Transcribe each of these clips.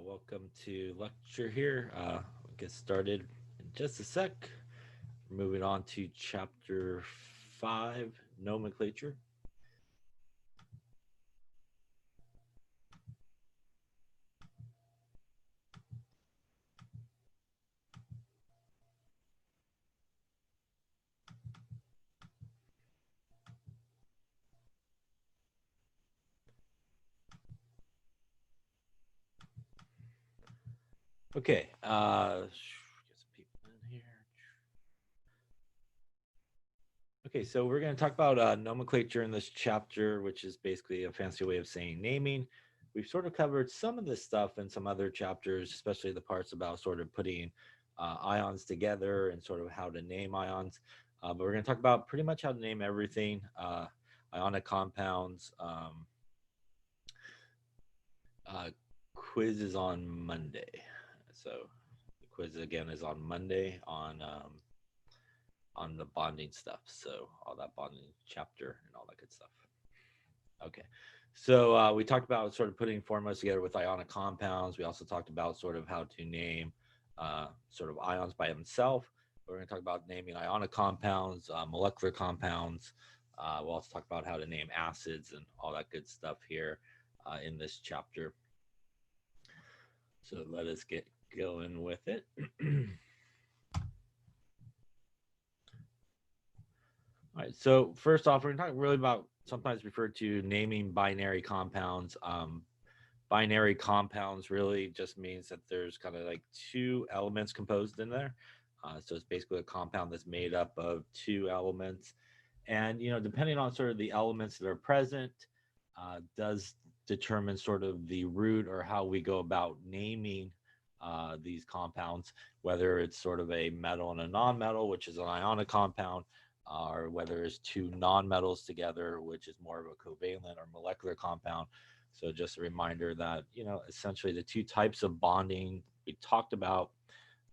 Welcome to lecture here. We'll get started in just a sec. Moving on to chapter 5, nomenclature. Okay, get some people in here. Okay, so we're going to talk about nomenclature in this chapter, which is basically a fancy way of saying naming. We've sort of covered some of this stuff in some other chapters, especially the parts about sort of putting ions together and sort of how to name ions. But we're going to talk about pretty much how to name everything, ionic compounds. Quiz is on Monday. So the quiz again is on Monday on the bonding stuff. So all that bonding chapter and all that good stuff. Okay. So we talked about sort of putting formulas together with ionic compounds. We also talked about sort of how to name sort of ions by themselves. We're going to talk about naming ionic compounds, molecular compounds. We'll also talk about how to name acids and all that good stuff here in this chapter. So let us get going with it. All right, so first off, we're talking really about sometimes referred to naming binary compounds. Binary compounds really just means that there's kind of like two elements composed in there. So it's basically a compound that's made up of two elements. And, depending on sort of the elements that are present, does determine sort of the route or how we go about naming these compounds, whether it's sort of a metal and a nonmetal, which is an ionic compound, or whether it's two nonmetals together, which is more of a covalent or molecular compound. So just a reminder that, essentially the two types of bonding we talked about,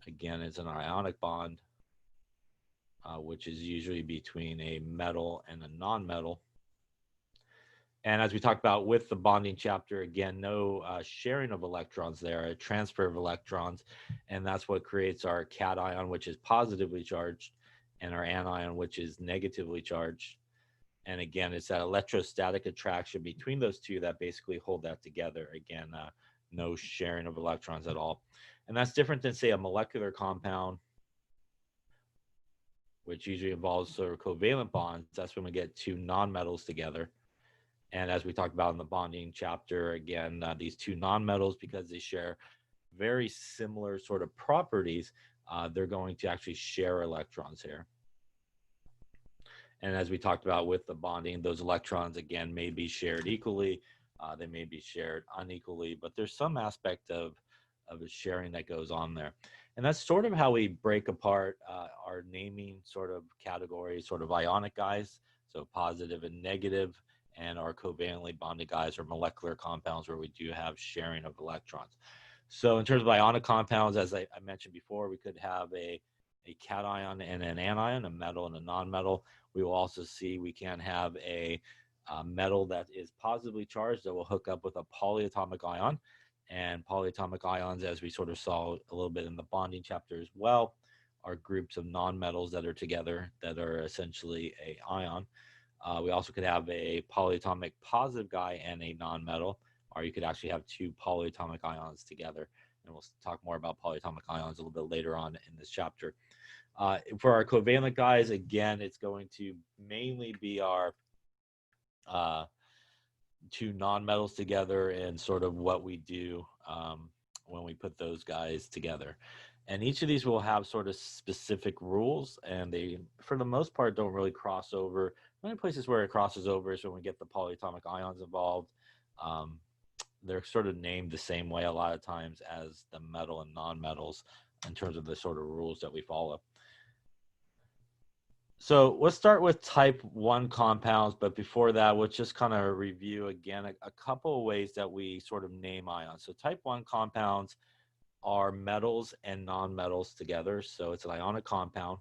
again, is an ionic bond, which is usually between a metal and a nonmetal. And as we talked about with the bonding chapter, again, no sharing of electrons there, a transfer of electrons. And that's what creates our cation, which is positively charged, and our anion, which is negatively charged. And again, it's that electrostatic attraction between those two that basically hold that together. Again, no sharing of electrons at all. And that's different than, say, a molecular compound, which usually involves sort of covalent bonds. That's when we get two nonmetals together. And as we talked about in the bonding chapter, again, these two nonmetals, because they share very similar sort of properties, they're going to actually share electrons here. And as we talked about with the bonding, those electrons, again, may be shared equally. They may be shared unequally, but there's some aspect of a sharing that goes on there. And that's sort of how we break apart our naming sort of categories, sort of ionic guys, so positive and negative, and our covalently bonded guys or molecular compounds where we do have sharing of electrons. So in terms of ionic compounds, as I mentioned before, we could have a cation and an anion, a metal and a nonmetal. We will also see we can have a metal that is positively charged that will hook up with a polyatomic ion. And polyatomic ions, as we sort of saw a little bit in the bonding chapter as well, are groups of nonmetals that are together that are essentially a ion. We also could have a polyatomic positive guy and a nonmetal, or you could actually have two polyatomic ions together. And we'll talk more about polyatomic ions a little bit later on in this chapter. For our covalent guys, again, it's going to mainly be our two nonmetals together and sort of what we do when we put those guys together. And each of these will have sort of specific rules, and they, for the most part, don't really cross over. The only places where it crosses over is when we get the polyatomic ions involved. They're sort of named the same way a lot of times as the metal and nonmetals in terms of the sort of rules that we follow. So let's start with type 1 compounds, but before that, let's just kind of review again a couple of ways that we sort of name ions. So type 1 compounds are metals and nonmetals together. So it's an ionic compound,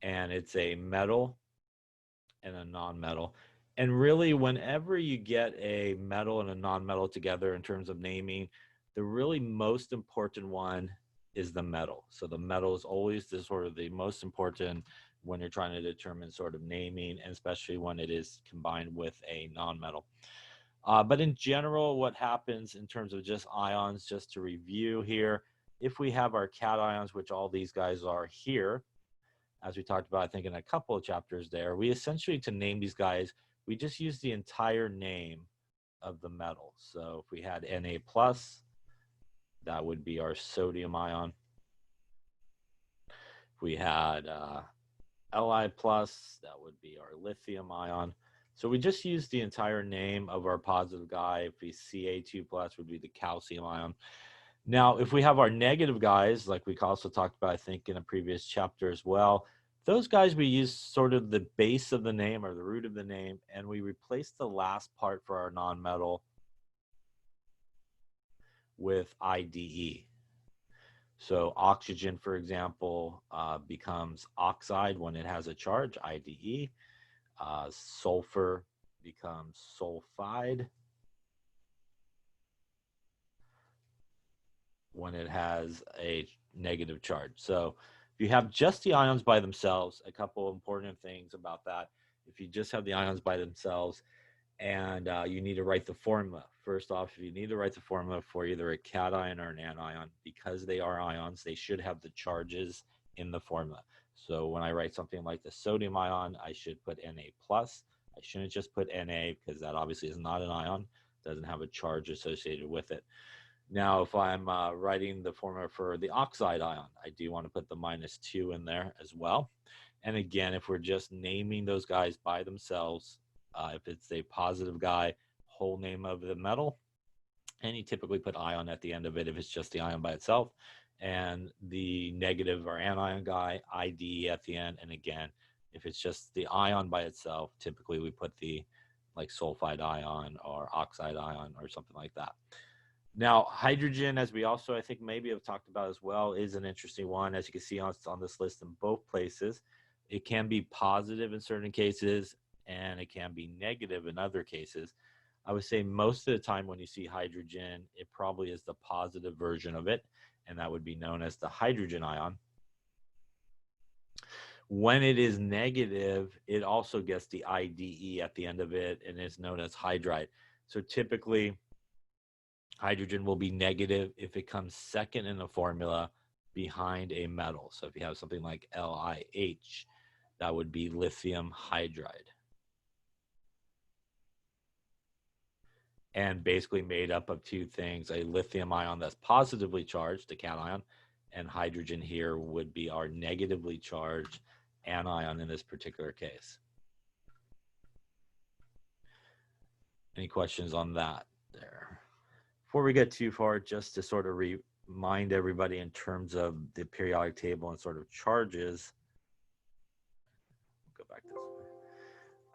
and it's a metal and a nonmetal. And really, whenever you get a metal and a nonmetal together in terms of naming, the really most important one is the metal. So the metal is always the sort of the most important when you're trying to determine sort of naming, and especially when it is combined with a nonmetal. But in general, what happens in terms of just ions, just to review here, if we have our cations, which all these guys are here, as we talked about, I think in a couple of chapters there, we essentially, to name these guys, we just use the entire name of the metal. So if we had Na plus, that would be our sodium ion. If we had Li plus, that would be our lithium ion. So we just use the entire name of our positive guy. If we Ca2 plus would be the calcium ion. Now, if we have our negative guys, like we also talked about, I think, in a previous chapter as well, those guys we use sort of the base of the name or the root of the name, and we replace the last part for our nonmetal with IDE. So oxygen, for example, becomes oxide when it has a charge, IDE. Sulfur becomes sulfide when it has a negative charge. So if you have just the ions by themselves, a couple important things about that. If you just have the ions by themselves and you need to write the formula, first off, if you need to write the formula for either a cation or an anion, because they are ions, they should have the charges in the formula. So when I write something like the sodium ion, I should put Na plus. I shouldn't just put Na because that obviously is not an ion, doesn't have a charge associated with it. Now, if I'm writing the formula for the oxide ion, I do want to put the -2 in there as well. And again, if we're just naming those guys by themselves, if it's a positive guy, whole name of the metal, and you typically put ion at the end of it if it's just the ion by itself, and the negative or anion guy, ID at the end. And again, if it's just the ion by itself, typically we put the like sulfide ion or oxide ion or something like that. Now, hydrogen, as we also, I think, maybe have talked about as well, is an interesting one. As you can see on this list in both places, it can be positive in certain cases, and it can be negative in other cases. I would say most of the time when you see hydrogen, it probably is the positive version of it, and that would be known as the hydrogen ion. When it is negative, it also gets the IDE at the end of it, and is known as hydride. So typically, hydrogen will be negative if it comes second in the formula behind a metal. So if you have something like LiH, that would be lithium hydride. And basically made up of two things, a lithium ion that's positively charged, the cation, and hydrogen here would be our negatively charged anion in this particular case. Any questions on that there? Before we get too far, just to sort of remind everybody in terms of the periodic table and sort of charges, go back this way.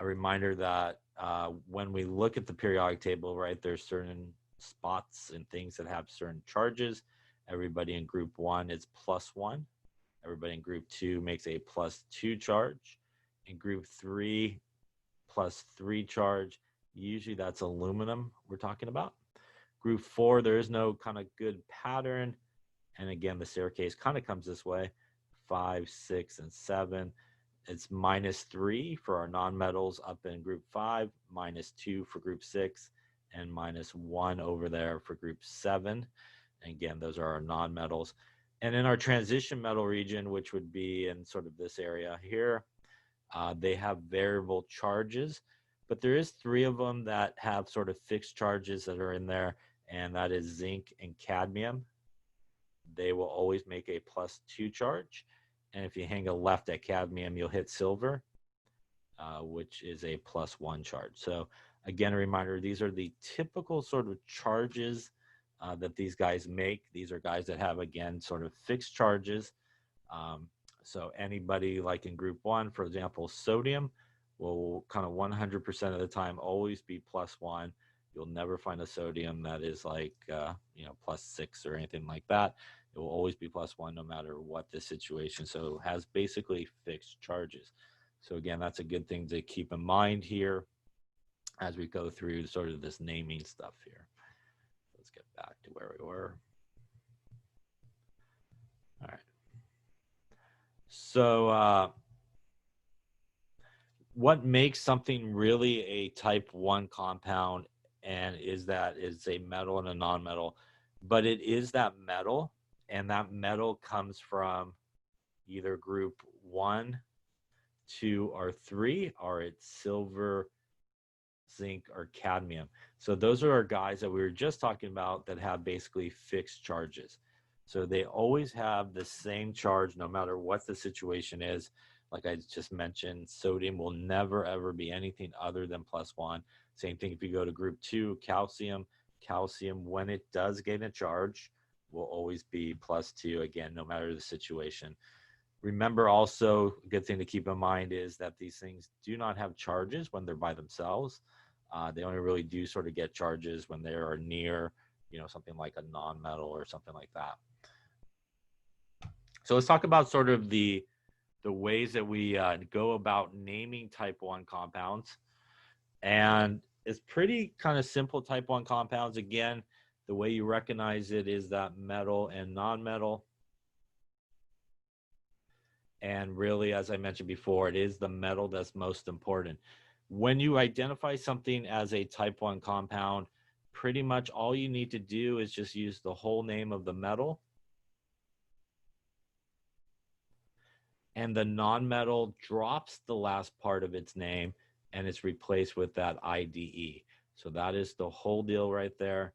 A reminder that when we look at the periodic table, right, there's certain spots and things that have certain charges. Everybody in group 1 is +1. Everybody in group 2 makes a +2 charge. In group 3, +3 charge. Usually that's aluminum we're talking about. Group 4, there is no kind of good pattern. And again, the staircase kind of comes this way. 5, 6, and 7. It's -3 for our nonmetals up in group 5, -2 for group 6, and -1 over there for group 7. And again, those are our nonmetals. And in our transition metal region, which would be in sort of this area here, they have variable charges, but there is 3 of them that have sort of fixed charges that are in there, and that is zinc and cadmium. They will always make a +2 charge. And if you hang a left at cadmium, you'll hit silver, which is a +1 charge. So again, a reminder, these are the typical sort of charges that these guys make. These are guys that have, again, sort of fixed charges. So anybody like in group 1, for example, sodium, will kind of 100% of the time always be +1. You'll never find a sodium that is like, +6 or anything like that. It will always be +1 no matter what the situation. So it has basically fixed charges. So again, that's a good thing to keep in mind here. as we go through sort of this naming stuff here. Let's get back to where we were. All right. So what makes something really a type 1 compound and is that it's a metal and a nonmetal, but it is that metal, and that metal comes from either group 1, 2, or 3, or it's silver, zinc, or cadmium. So those are our guys that we were just talking about that have basically fixed charges. So they always have the same charge no matter what the situation is. Like I just mentioned, sodium will never ever be anything other than +1. Same thing if you go to group 2, calcium. Calcium, when it does gain a charge, will always be +2, again, no matter the situation. Remember also, a good thing to keep in mind is that these things do not have charges when they're by themselves. They only really do sort of get charges when they are near, something like a nonmetal or something like that. So let's talk about sort of the ways that we go about naming type 1 compounds. And it's pretty kind of simple type 1 compounds. Again, the way you recognize it is that metal and nonmetal. And really, as I mentioned before, it is the metal that's most important. When you identify something as a type 1 compound, pretty much all you need to do is just use the whole name of the metal. And the nonmetal drops the last part of its name and it's replaced with that IDE. So that is the whole deal right there.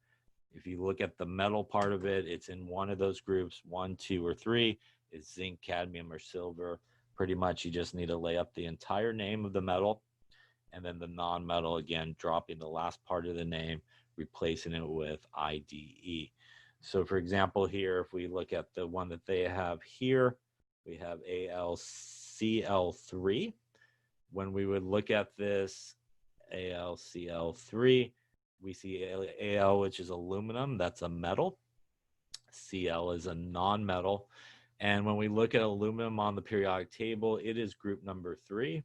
If you look at the metal part of it, it's in one of those groups, 1, 2, or 3. It's zinc, cadmium, or silver. Pretty much you just need to lay up the entire name of the metal, and then the nonmetal, again, dropping the last part of the name, replacing it with IDE. So for example here, if we look at the one that they have here, we have AlCl3. When we would look at this AlCl3, we see Al, which is aluminum, that's a metal. Cl is a nonmetal. And when we look at aluminum on the periodic table, it is group number 3,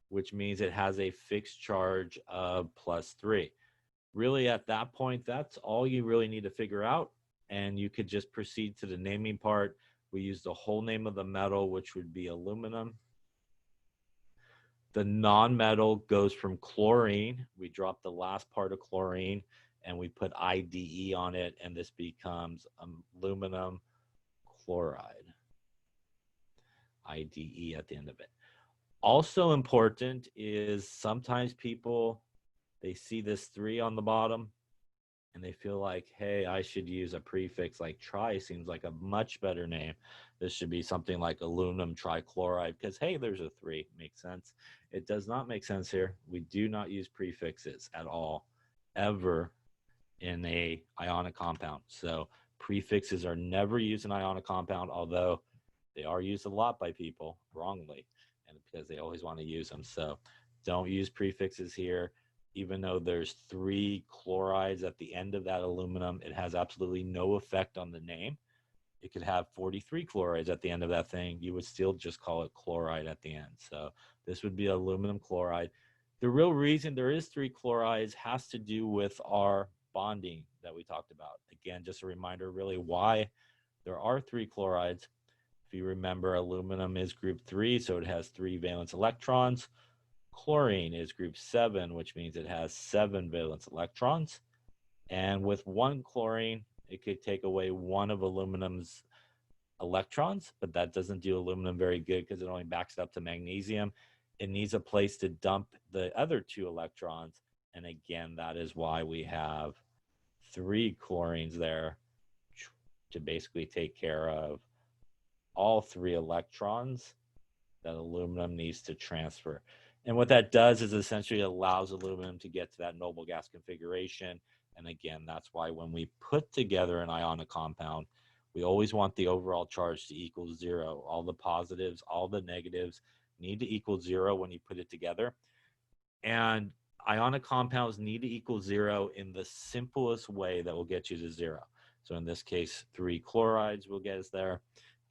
which means it has a fixed charge of +3. Really, at that point, that's all you really need to figure out. And you could just proceed to the naming part. We use the whole name of the metal, which would be aluminum. The nonmetal goes from chlorine. We drop the last part of chlorine and we put IDE on it, and this becomes aluminum chloride. IDE at the end of it. Also important is sometimes people, they see this 3 on the bottom and they feel like, hey, I should use a prefix like tri, seems like a much better name. This should be something like aluminum trichloride because, hey, there's a 3. Makes sense. It does not make sense here. We do not use prefixes at all, ever, in a ionic compound. So prefixes are never used in ionic compound, although they are used a lot by people wrongly, and because they always want to use them. So don't use prefixes here. Even though there's 3 chlorides at the end of that aluminum, it has absolutely no effect on the name. It could have 43 chlorides at the end of that thing. You would still just call it chloride at the end. So this would be aluminum chloride. The real reason there is 3 chlorides has to do with our bonding that we talked about. Again, just a reminder really why there are 3 chlorides. If you remember, aluminum is group 3, so it has 3 valence electrons. Chlorine is group 7, which means it has 7 valence electrons. And with 1 chlorine, it could take away 1 of aluminum's electrons, but that doesn't do aluminum very good because it only backs it up to magnesium. It needs a place to dump the other 2 electrons. And again, that is why we have 3 chlorines there to basically take care of all 3 electrons that aluminum needs to transfer. And what that does is essentially allows aluminum to get to that noble gas configuration. And again, that's why when we put together an ionic compound, we always want the overall charge to equal 0. All the positives, all the negatives need to equal 0 when you put it together. And ionic compounds need to equal 0 in the simplest way that will get you to 0. So in this case, 3 chlorides will get us there.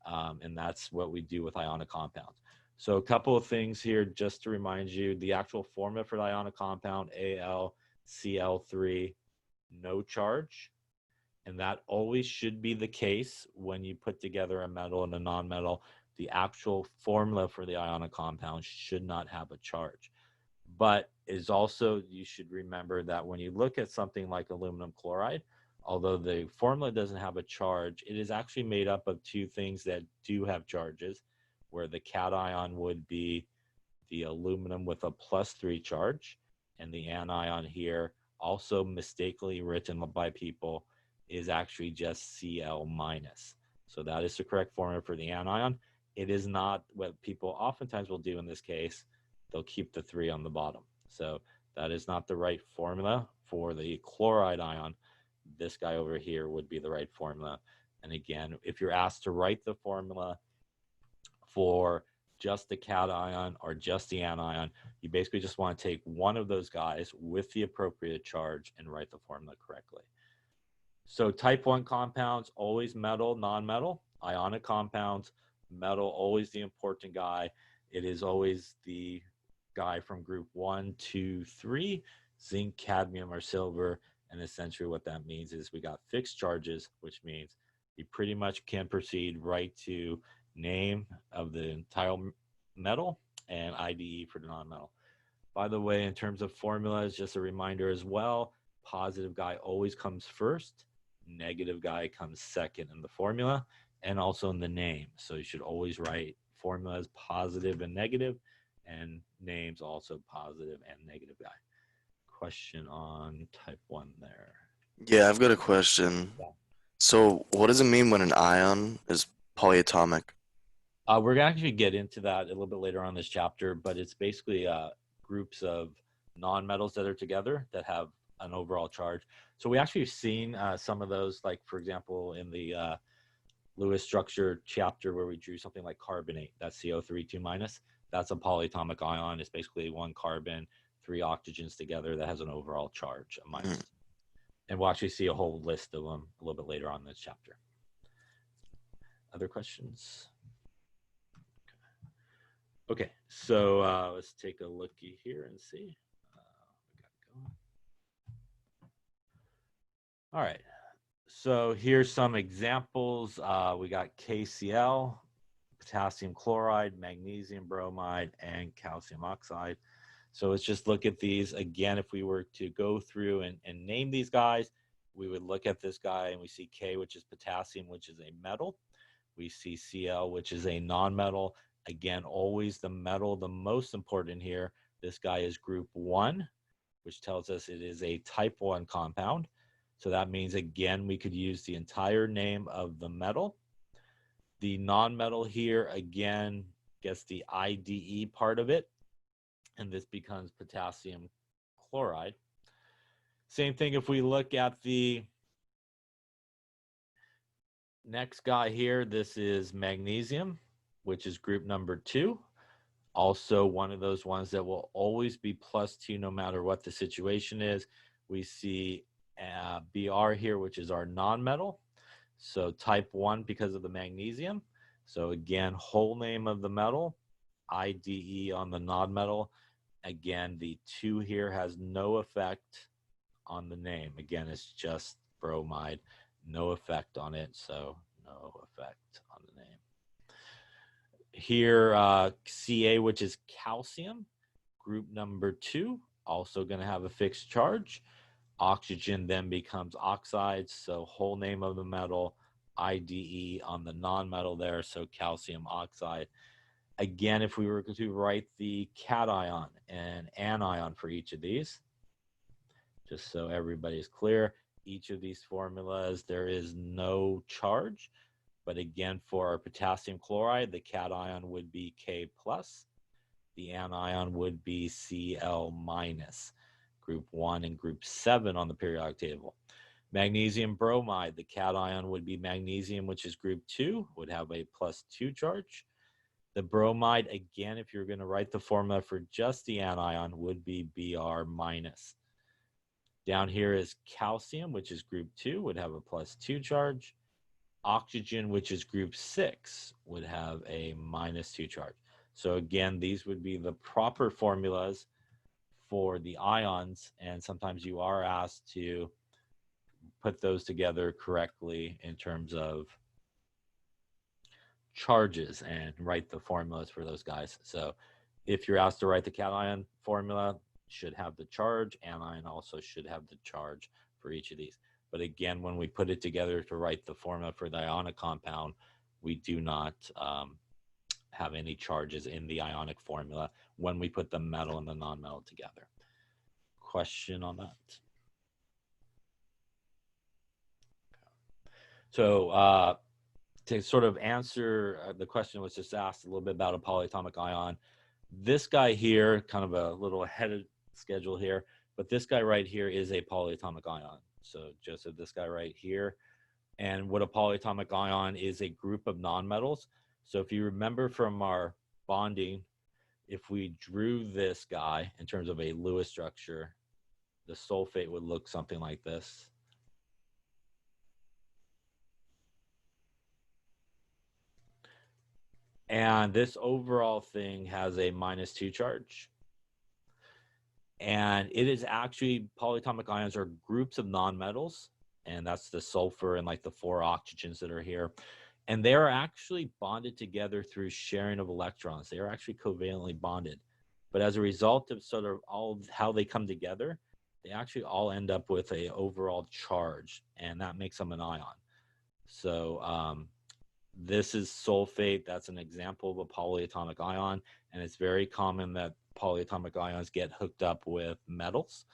And that's what we do with ionic compounds. So a couple of things here just to remind you, the actual formula for the ionic compound, AlCl3, no charge. And that always should be the case when you put together a metal and a nonmetal. The actual formula for the ionic compound should not have a charge. But is also, you should remember that when you look at something like aluminum chloride, although the formula doesn't have a charge, it is actually made up of two things that do have charges, where the cation would be the aluminum with a +3 charge, and the anion here, also mistakenly written by people, is actually just Cl-. So that is the correct formula for the anion. It is not what people oftentimes will do in this case. They'll keep the 3 on the bottom. So that is not the right formula for the chloride ion. This guy over here would be the right formula. And again, if you're asked to write the formula for just the cation or just the anion, you basically just want to take one of those guys with the appropriate charge and write the formula correctly. So type 1 compounds, always metal, non-metal. Ionic compounds, metal, always the important guy. It is always the guy from group 1, 2, 3, zinc, cadmium, or silver. And essentially what that means is we got fixed charges, which means you pretty much can proceed right to name of the entire metal and IDE for the non-metal. By the way, in terms of formulas, just a reminder as well, positive guy always comes first, negative guy comes second in the formula and also in the name. So you should always write formulas positive and negative, and names also positive and negative guy. Question on type 1 there. Yeah, I've got a question. Yeah. So, what does it mean when an ion is polyatomic? We're going to actually get into that a little bit later on this chapter, but it's basically groups of nonmetals that are together that have an overall charge. So we actually have seen some of those, like, for example, in the Lewis structure chapter where we drew something like carbonate, that's CO3 2-. That's a polyatomic ion. It's basically one carbon, 3 oxygens together that has an overall charge, a minus. And we'll actually see a whole list of them a little bit later on in this chapter. Other questions? Okay, so let's take a looky here and see. All right, so here's some examples. We got KCl, potassium chloride, magnesium bromide, and calcium oxide. So let's just look at these. Again, if we were to go through and name these guys, we would look at this guy and we see K, which is potassium, which is a metal. We see Cl, which is a nonmetal. Again, always the metal, the most important here. This guy is group 1, which tells us it is a type 1 compound. So that means, again, we could use the entire name of the metal. The nonmetal here, again, gets the IDE part of it, and this becomes potassium chloride. Same thing if we look at the next guy here. This is magnesium, which is group number 2. Also one of those ones that will always be +2 no matter what the situation is. We see Br here, which is our nonmetal. So type 1 because of the magnesium. So again, whole name of the metal, IDE on the nonmetal. Again, the 2 here has no effect on the name. Again, it's just bromide, no effect on it. So no effect on the name. Here, Ca, which is calcium, group number 2, also going to have a fixed charge. Oxygen then becomes oxide, so whole name of the metal, IDE on the nonmetal there, so calcium oxide. Again, if we were to write the cation and anion for each of these, just so everybody's clear, each of these formulas, there is no charge. But again, for our potassium chloride, the cation would be K+, the anion would be Cl-, group 1 and group 7 on the periodic table. Magnesium bromide, the cation would be magnesium, which is group 2, would have a +2 charge. The bromide, again, if you're going to write the formula for just the anion, would be Br-. Down here is calcium, which is group 2, would have a +2 charge. Oxygen, which is group 6, would have a -2 charge. So again, these would be the proper formulas for the ions, and sometimes you are asked to put those together correctly in terms of charges and write the formulas for those guys. So if you're asked to write the cation formula, should have the charge, anion also should have the charge for each of these. But again, when we put it together to write the formula for the ionic compound, we do not have any charges in the ionic formula when we put the metal and the nonmetal together. Question on that? So to sort of answer the question was just asked a little bit about a polyatomic ion. This guy here, kind of a little ahead of schedule here, but this guy right here is a polyatomic ion. So Joseph, this guy right here. And what a polyatomic ion is a group of nonmetals. So if you remember from our bonding, if we drew this guy in terms of a Lewis structure, the sulfate would look something like this. And this overall thing has a -2 charge. And it is actually, polyatomic ions are groups of nonmetals, and that's the sulfur and like the 4 oxygens that are here. And they are actually bonded together through sharing of electrons. They are actually covalently bonded. But as a result of sort of all of how they come together, they actually all end up with a overall charge, and that makes them an ion. So this is sulfate. That's an example of a polyatomic ion, and it's very common that polyatomic ions get hooked up with metals.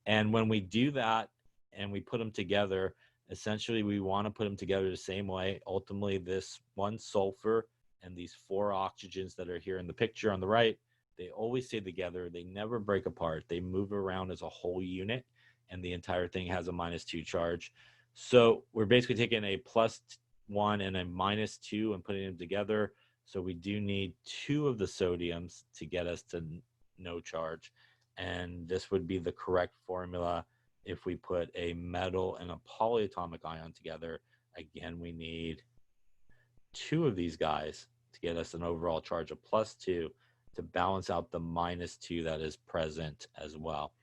And when we do that and we put them together, essentially we want to put them together the same way. Ultimately, this one sulfur and these 4 oxygens that are here in the picture on the right, they always stay together. They never break apart. They move around as a whole unit, and the entire thing has a -2 charge. So we're basically taking a +1 and a -2 and putting them together. So we do need 2 of the sodiums to get us to no charge. And this would be the correct formula if we put a metal and a polyatomic ion together. Again, we need 2 of these guys to get us an overall charge of +2 to balance out the -2 that is present as well.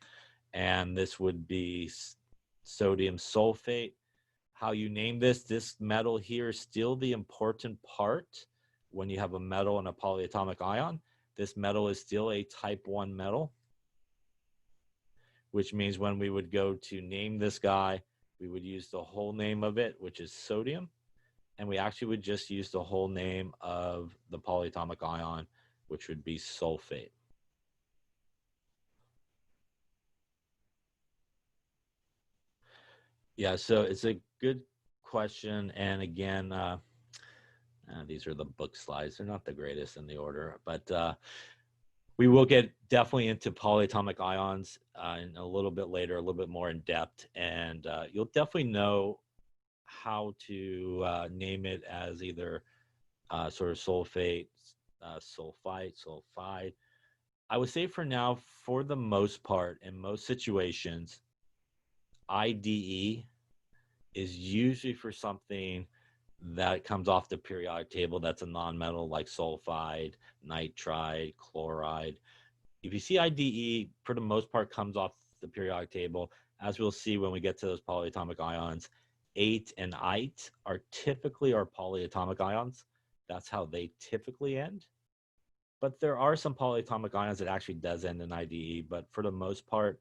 And this would be sodium sulfate. How you name this metal here is still the important part. When you have a metal and a polyatomic ion, this metal is still a type 1 metal, which means when we would go to name this guy, we would use the whole name of it, which is sodium, and we actually would just use the whole name of the polyatomic ion, which would be sulfate. Yeah, so it's a good question, and again, these are the book slides. They're not the greatest in the order, but we will get definitely into polyatomic ions in a little bit later, a little bit more in depth, and you'll definitely know how to name it as either sort of sulfate, sulfite, sulfide. I would say for now, for the most part, in most situations, IDE is usually for something that comes off the periodic table that's a nonmetal, like sulfide, nitride, chloride. If you see IDE, for the most part, comes off the periodic table. As we'll see when we get to those polyatomic ions, 8 and ite are typically our polyatomic ions. That's how they typically end. But there are some polyatomic ions that actually does end in IDE, but for the most part,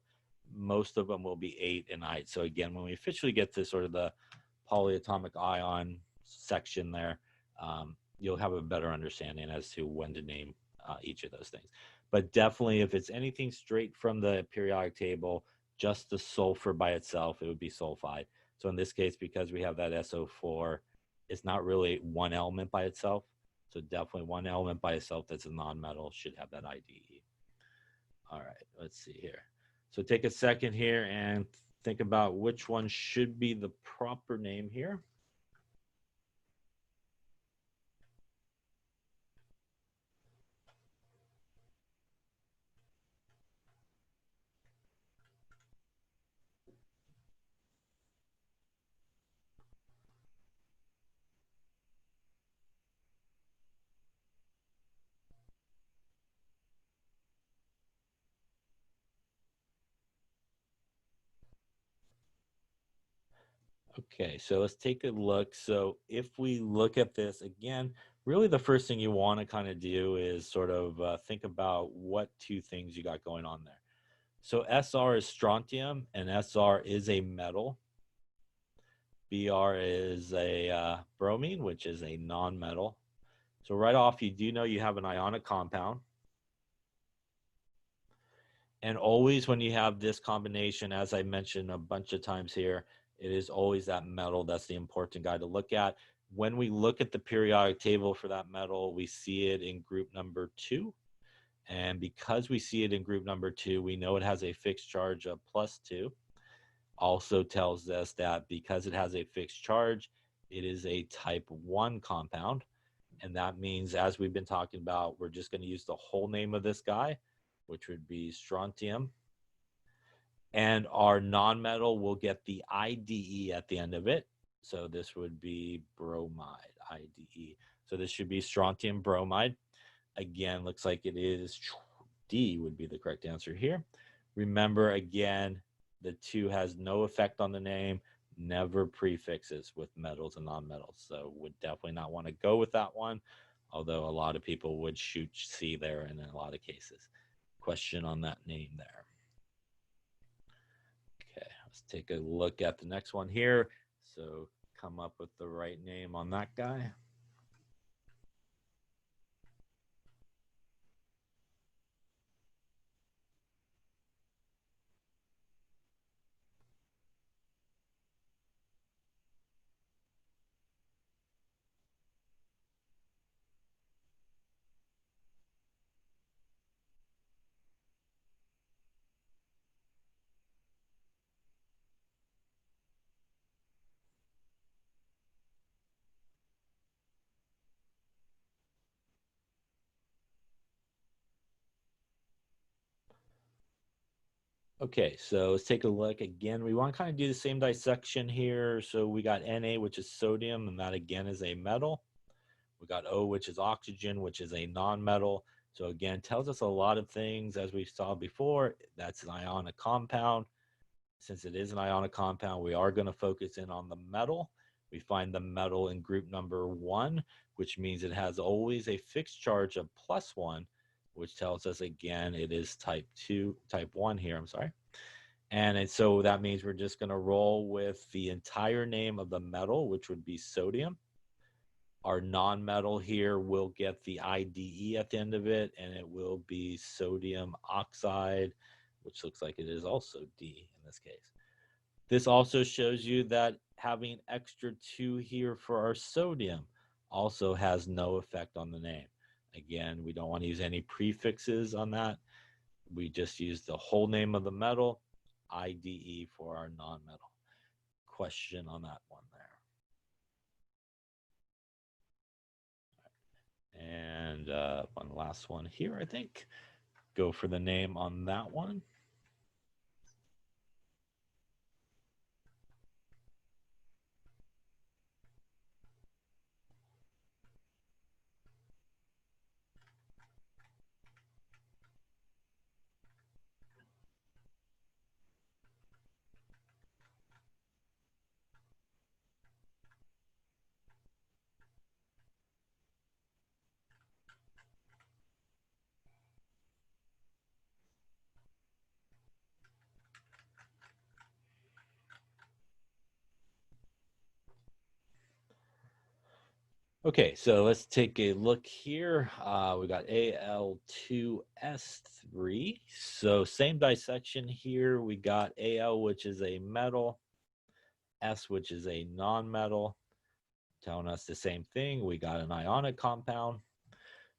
most of them will be 8 and ite. So again, when we officially get to sort of the polyatomic ion section there, you'll have a better understanding as to when to name each of those things. But definitely, if it's anything straight from the periodic table, just the sulfur by itself, it would be sulfide. So in this case, because we have that SO4, it's not really one element by itself. So definitely one element by itself that's a nonmetal should have that IDE. All right, let's see here. So take a second here and think about which one should be the proper name here. Okay, so let's take a look. So if we look at this again, really the first thing you want to kind of do is sort of think about what two things you got going on there. So Sr is strontium, and Sr is a metal. Br is a bromine, which is a nonmetal. So right off, you do know you have an ionic compound. And always when you have this combination, as I mentioned a bunch of times here, it is always that metal that's the important guy to look at. When we look at the periodic table for that metal, we see it in group number 2. And because we see it in group number 2, we know it has a fixed charge of +2. Also tells us that because it has a fixed charge, it is a type 1 compound. And that means, as we've been talking about, we're just going to use the whole name of this guy, which would be strontium. And our nonmetal will get the IDE at the end of it. So this would be bromide, IDE. So this should be strontium bromide. Again, looks like it is D would be the correct answer here. Remember, again, the 2 has no effect on the name, never prefixes with metals and nonmetals. So would definitely not want to go with that one, although a lot of people would shoot C there in a lot of cases. Question on that name there. Okay, let's take a look at the next one here. So come up with the right name on that guy. Okay, so let's take a look again. We want to kind of do the same dissection here. So we got Na, which is sodium, and that again is a metal. We got O, which is oxygen, which is a nonmetal. So again, tells us a lot of things as we saw before. That's an ionic compound. Since it is an ionic compound, we are going to focus in on the metal. We find the metal in group number 1, which means it has always a fixed charge of +1, which tells us again it is type 1 here, I'm sorry. And so that means we're just going to roll with the entire name of the metal, which would be sodium. Our nonmetal here will get the IDE at the end of it, and it will be sodium oxide, which looks like it is also D in this case. This also shows you that having extra 2 here for our sodium also has no effect on the name. Again, we don't want to use any prefixes on that. We just use the whole name of the metal, IDE for our nonmetal. Question on that one there. And one last one here, I think. Go for the name on that one. Okay, so let's take a look here. We got Al2S3. So same dissection here. We got Al, which is a metal, S, which is a nonmetal, telling us the same thing. We got an ionic compound.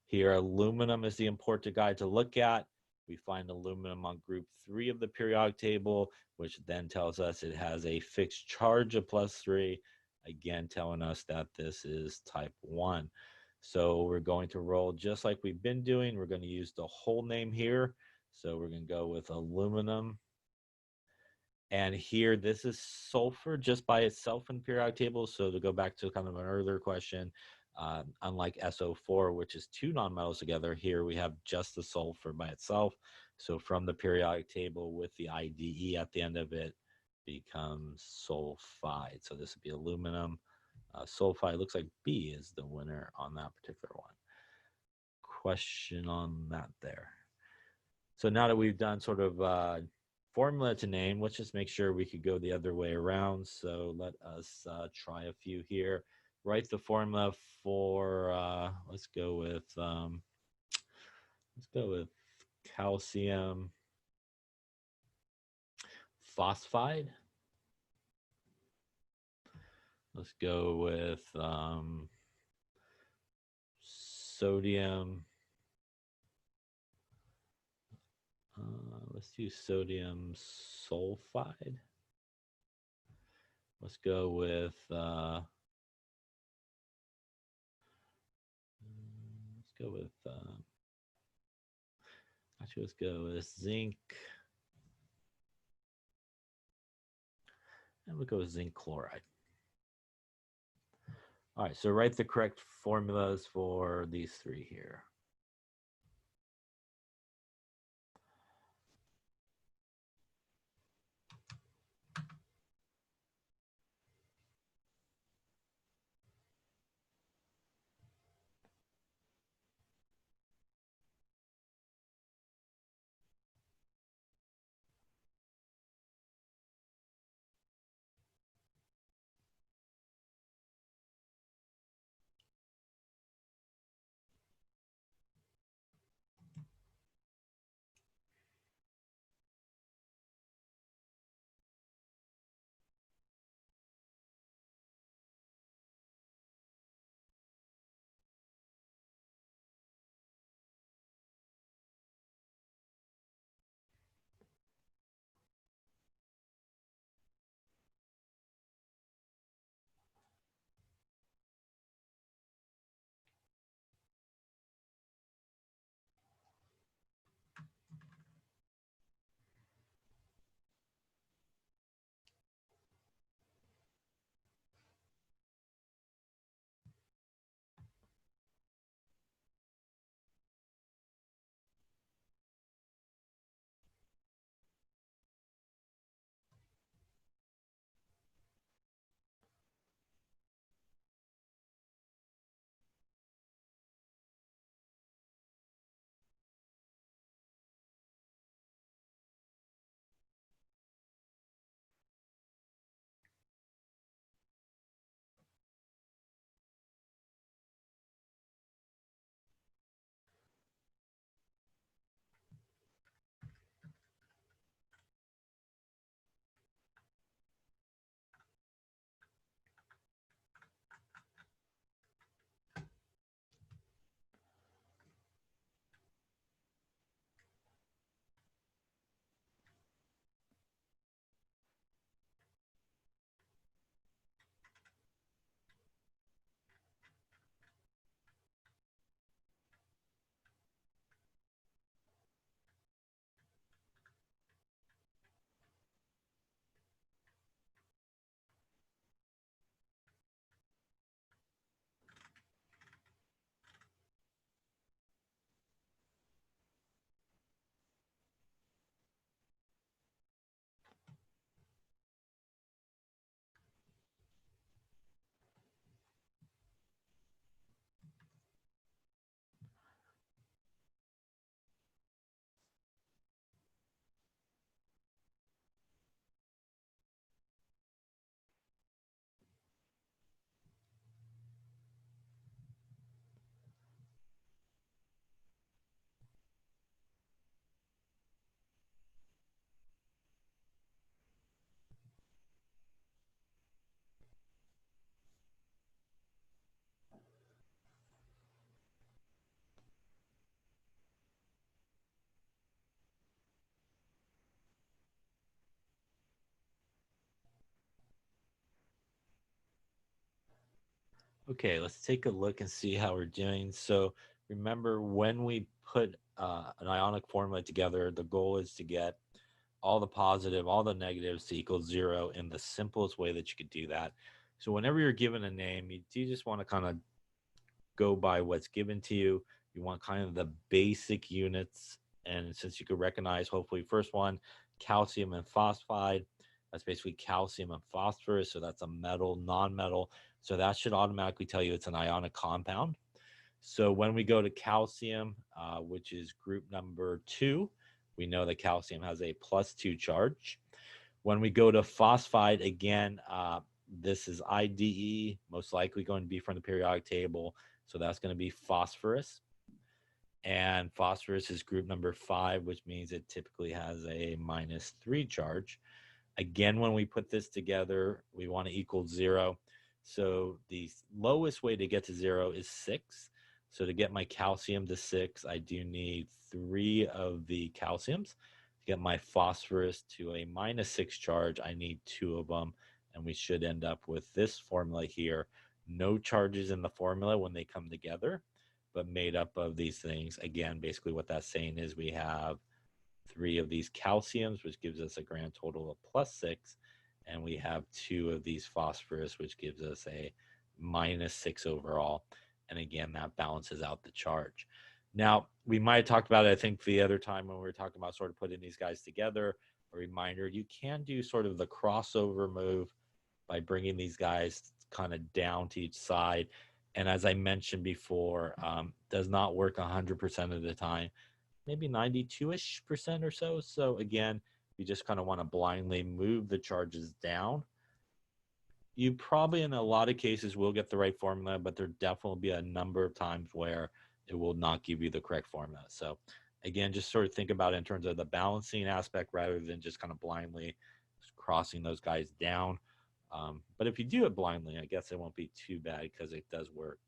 Here, aluminum is the important guy to look at. We find aluminum on group 3 of the periodic table, which then tells us it has a fixed charge of +3, again telling us that this is type 1. So we're going to roll just like we've been doing. We're going to use the whole name here. So we're going to go with aluminum. And here, this is sulfur just by itself in the periodic table. So to go back to kind of an earlier question, unlike SO4, which is 2 nonmetals together, here we have just the sulfur by itself. So from the periodic table with the IDE at the end of it, becomes sulfide. So this would be aluminum. Sulfide looks like B is the winner on that particular one. Question on that there. So now that we've done sort of formula to name, let's just make sure we could go the other way around. So let us try a few here. Write the formula for let's go with calcium phosphide. Let's go with sodium. Let's do sodium sulfide. Let's go with actually let's go with zinc. And we'll go with zinc chloride. All right, so write the correct formulas for these three here. Okay, let's take a look and see how we're doing. So remember, when we put an ionic formula together, the goal is to get all the positive, all the negatives to equal zero in the simplest way that you could do that. So whenever you're given a name, you do just want to kind of go by what's given to you. You want kind of the basic units. And since you could recognize, hopefully, first one, calcium and phosphide, That's basically calcium and phosphorus. So that's a metal, nonmetal. So that should automatically tell you it's an ionic compound. So when we go to calcium, which is group number 2, we know that calcium has a +2 charge. When we go to phosphide, again, this is IDE, most likely going to be from the periodic table. So that's going to be phosphorus. And phosphorus is group number 5, which means it typically has a -3 charge. Again, when we put this together, we want to equal 0. So the lowest way to get to 0 is 6. So to get my calcium to 6, I do need 3 of the calciums. To get my phosphorus to a -6 charge, I need 2 of them. And we should end up with this formula here. No charges in the formula when they come together, but made up of these things. Again, basically what that's saying is we have 3 of these calciums, which gives us a grand total of +6. And we have 2 of these phosphorus, which gives us a -6 overall. And again, that balances out the charge. Now, we might have talked about it, I think, the other time when we were talking about sort of putting these guys together. A reminder, you can do sort of the crossover move by bringing these guys kind of down to each side. And as I mentioned before, does not work 100% of the time, maybe 92-ish% or so. So again, you just kind of want to blindly move the charges down. You probably, in a lot of cases, will get the right formula, but there definitely be a number of times where it will not give you the correct formula. So again, just sort of think about it in terms of the balancing aspect rather than just kind of blindly crossing those guys down. But if you do it blindly, I guess it won't be too bad because it does work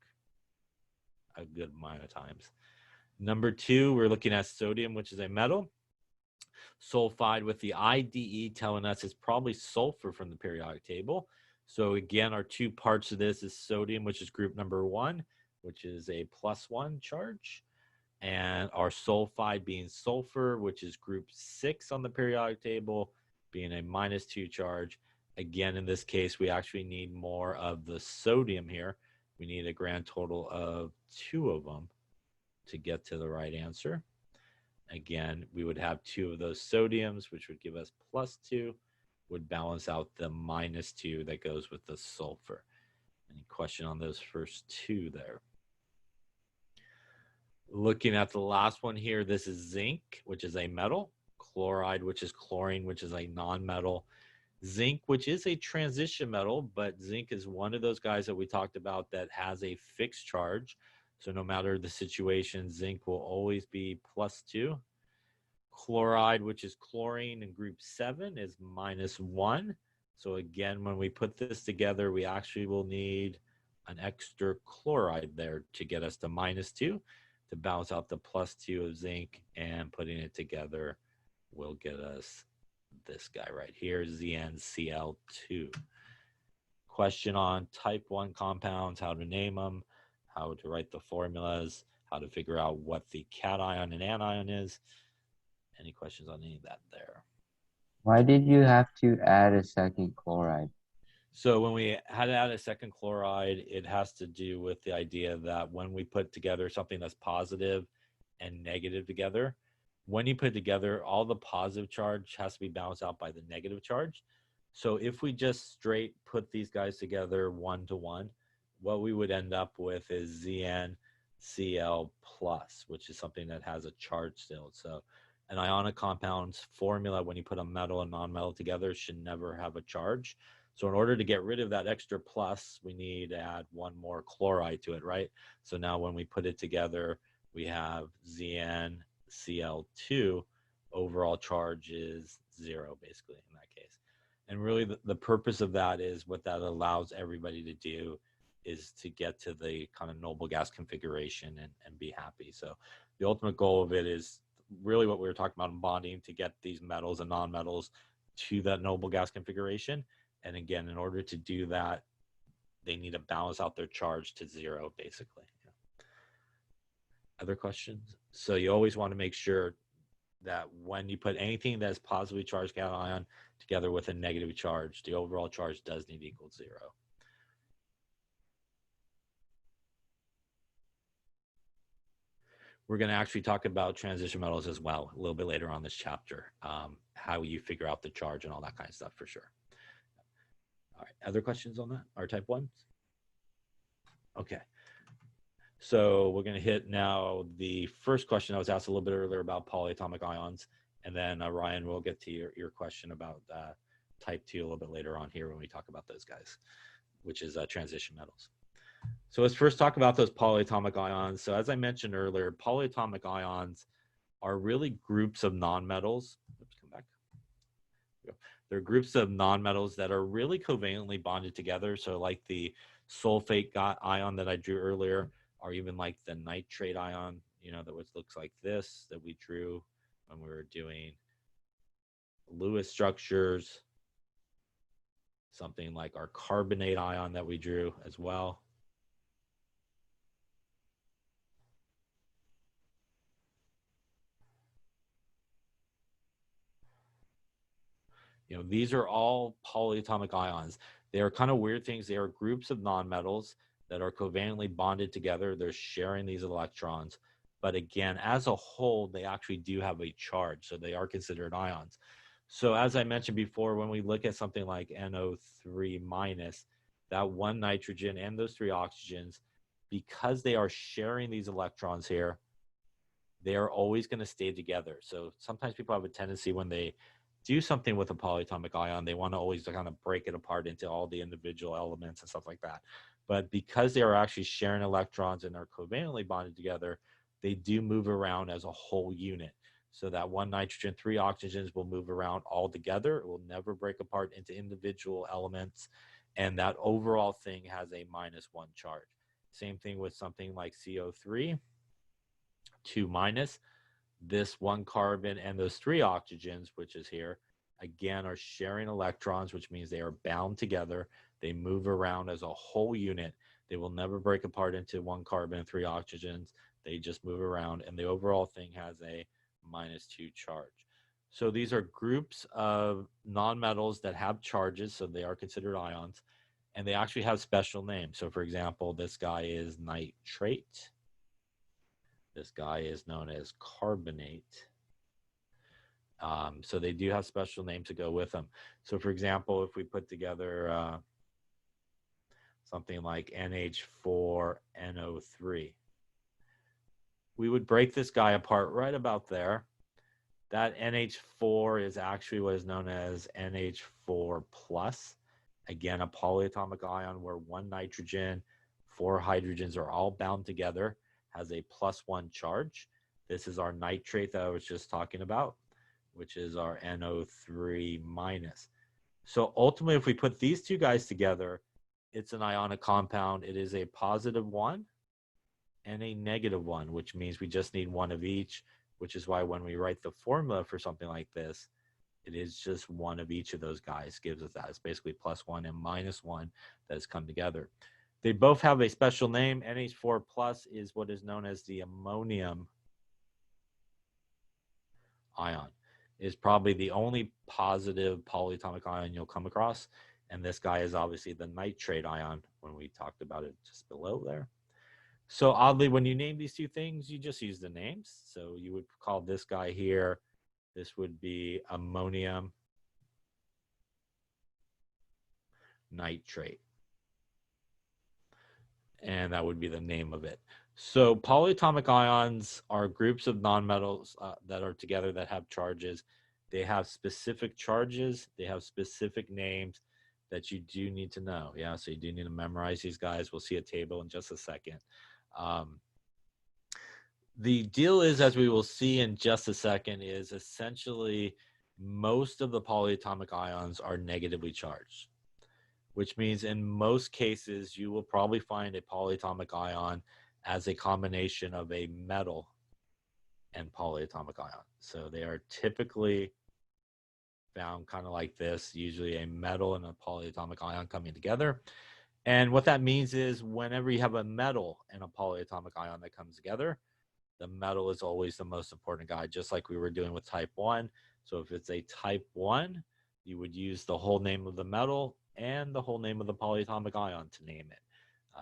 a good amount of times. Number 2, we're looking at sodium, which is a metal. Sulfide with the IDE telling us it's probably sulfur from the periodic table. So again, our 2 parts of this is sodium, which is group number 1, which is a +1 charge. And our sulfide being sulfur, which is group 6 on the periodic table, being a -2 charge. Again, in this case, we actually need more of the sodium here. We need a grand total of 2 of them to get to the right answer. Again, we would have 2 of those sodiums, which would give us +2, would balance out the -2 that goes with the sulfur. Any question on those first 2 there? Looking at the last one here, this is zinc, which is a metal, chloride, which is chlorine, which is a non-metal, zinc, which is a transition metal, but zinc is one of those guys that we talked about that has a fixed charge. So no matter the situation, zinc will always be +2. Chloride, which is chlorine in group 7, is -1. So again, when we put this together, we actually will need an extra chloride there to get us to -2 to balance out the +2 of zinc, and putting it together will get us this guy right here, ZnCl2. Question on type 1 compounds, how to name them, how to write the formulas, how to figure out what the cation and anion is. Any questions on any of that there? Why did you have to add a second chloride? So when we had to add a second chloride, it has to do with the idea that when we put together something that's positive and negative together, when you put it together, all the positive charge has to be balanced out by the negative charge. So if we just straight put these guys together 1 to 1, what we would end up with is ZnCl+, which is something that has a charge still. So an ionic compound's formula, when you put a metal and non-metal together, should never have a charge. So in order to get rid of that extra plus, we need to add 1 more chloride to it, right? So now when we put it together, we have ZnCl2. Overall charge is 0, basically, in that case. And really, the purpose of that is what that allows everybody to do is to get to the kind of noble gas configuration and be happy. So the ultimate goal of it is really what we were talking about in bonding, to get these metals and non-metals to that noble gas configuration. And again, in order to do that, they need to balance out their charge to 0, basically. Other questions? So you always want to make sure that when you put anything that is positively charged cation together with a negative charge, the overall charge does need to equal 0. We're going to actually talk about transition metals as well a little bit later on this chapter, how you figure out the charge and all that kind of stuff for sure. All right, other questions on that? Our type 1s? Okay. So we're going to hit now the first question I was asked a little bit earlier about polyatomic ions. And then Ryan, will get to your question about type 2 a little bit later on here when we talk about those guys, which is transition metals. So let's first talk about those polyatomic ions. So as I mentioned earlier, polyatomic ions are really groups of nonmetals. Oops, come back. They're groups of nonmetals that are really covalently bonded together. So like the sulfate ion that I drew earlier, or even like the nitrate ion, you know, that looks like this that we drew when we were doing Lewis structures, something like our carbonate ion that we drew as well. You know, these are all polyatomic ions. They are kind of weird things. They are groups of nonmetals that are covalently bonded together. They're sharing these electrons. But again, as a whole, they actually do have a charge. So they are considered ions. So as I mentioned before, when we look at something like NO3 minus, that one nitrogen and those three oxygens, because they are sharing these electrons here, they are always going to stay together. So sometimes people have a tendency when they do something with a polyatomic ion, they want to always kind of break it apart into all the individual elements and stuff like that. But because they are actually sharing electrons and are covalently bonded together, they do move around as a whole unit. So that one nitrogen, three oxygens will move around all together. It will never break apart into individual elements. And that overall thing has a -1 charge. Same thing with something like CO3, 2 minus. This one carbon and those three oxygens, which is here, again, are sharing electrons, which means they are bound together. They move around as a whole unit. They will never break apart into one carbon and three oxygens. They just move around, and the overall thing has a -2 charge. So these are groups of nonmetals that have charges, so they are considered ions, and they actually have special names. So for example, this guy is nitrate. This guy is known as carbonate. So they do have special names to go with them. So for example, if we put together something like NH4NO3, we would break this guy apart right about there. That NH4 is actually what is known as NH4 plus. Again, a polyatomic ion where one nitrogen, four hydrogens are all bound together, has a +1 charge. This is our nitrate that I was just talking about, which is our NO3 minus. So ultimately, if we put these two guys together, it's an ionic compound. It is a +1 and a -1, which means we just need one of each, which is why when we write the formula for something like this, it is just one of each of those guys gives us that. It's basically +1 and -1 that has come together. They both have a special name. NH4 plus is what is known as the ammonium ion. It is probably the only positive polyatomic ion you'll come across. And this guy is obviously the nitrate ion when we talked about it just below there. So oddly, when you name these two things, you just use the names. So you would call this guy here, this would be ammonium nitrate. And that would be the name of it. So polyatomic ions are groups of nonmetals that are together that have charges. They have specific charges. They have specific names that you do need to know. Yeah, so you do need to memorize these guys. We'll see a table in just a second. The deal is, as we will see in just a second, is essentially most of the polyatomic ions are negatively charged, which means in most cases, you will probably find a polyatomic ion as a combination of a metal and polyatomic ion. So they are typically found kind of like this, usually a metal and a polyatomic ion coming together. And what that means is whenever you have a metal and a polyatomic ion that comes together, the metal is always the most important guy, just like we were doing with type 1. So if it's a type 1, you would use the whole name of the metal and the whole name of the polyatomic ion to name it.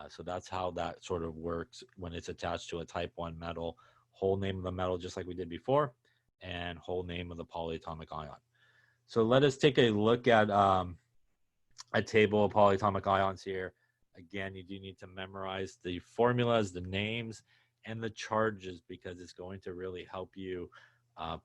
So that's how that sort of works when it's attached to a type 1 metal whole name of the metal just like we did before, and whole name of the polyatomic ion. So let us take a look at a table of polyatomic ions here. Again, you do need to memorize the formulas, the names, and the charges because it's going to really help you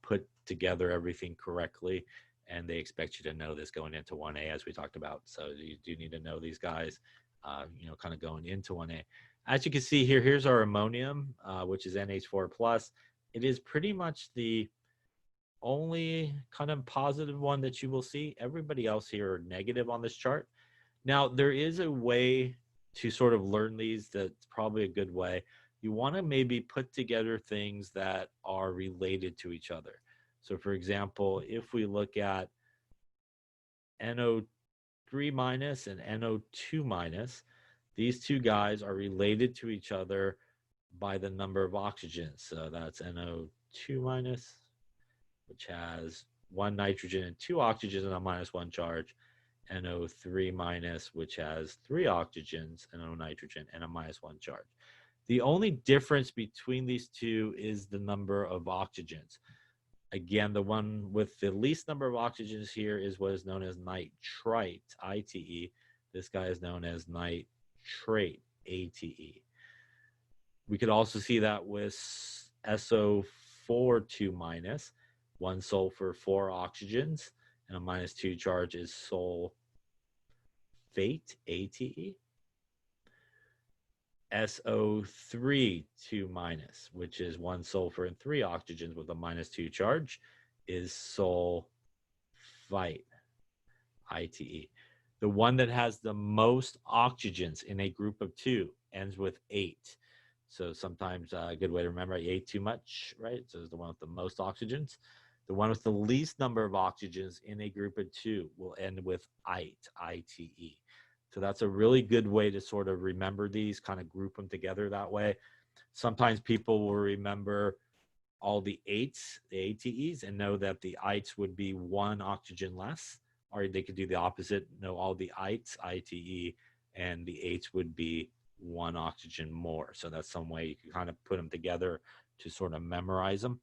put together everything correctly. And they expect you to know this going into 1A as we talked about. So you do need to know these guys, kind of going into 1A. As you can see here, here's our ammonium, which is NH4 plus. It is pretty much the only kind of positive one that you will see. Everybody else here are negative on this chart. Now, there is a way to sort of learn these that's probably a good way. You want to maybe put together things that are related to each other. So, for example, if we look at NO3 minus and NO2 minus, these two guys are related to each other by the number of oxygens. So that's NO2 minus, which has 1 nitrogen and 2 oxygens and a -1 charge. NO3 minus, which has 3 oxygens and no nitrogen and a -1 charge. The only difference between these two is the number of oxygens. Again, the one with the least number of oxygens here is what is known as nitrite, ITE. This guy is known as nitrate, ATE. We could also see that with SO4 2 minus, 1 sulfur, 4 oxygens, and a -2 charge is sulfate, ATE. SO3 2 minus, which is 1 sulfur and 3 oxygens with a -2 charge, is sulfite, ITE. The one that has the most oxygens in a group of 2 ends with 8. So sometimes a good way to remember, I ate too much, right? So it's the one with the most oxygens. The one with the least number of oxygens in a group of 2 will end with ite, ITE. So that's a really good way to sort of remember these, kind of group them together that way. Sometimes people will remember all the eights, the ATEs, and know that the ites would be 1 oxygen less, or they could do the opposite, know all the ites, ITE, and the eights would be 1 oxygen more. So that's some way you can kind of put them together to sort of memorize them.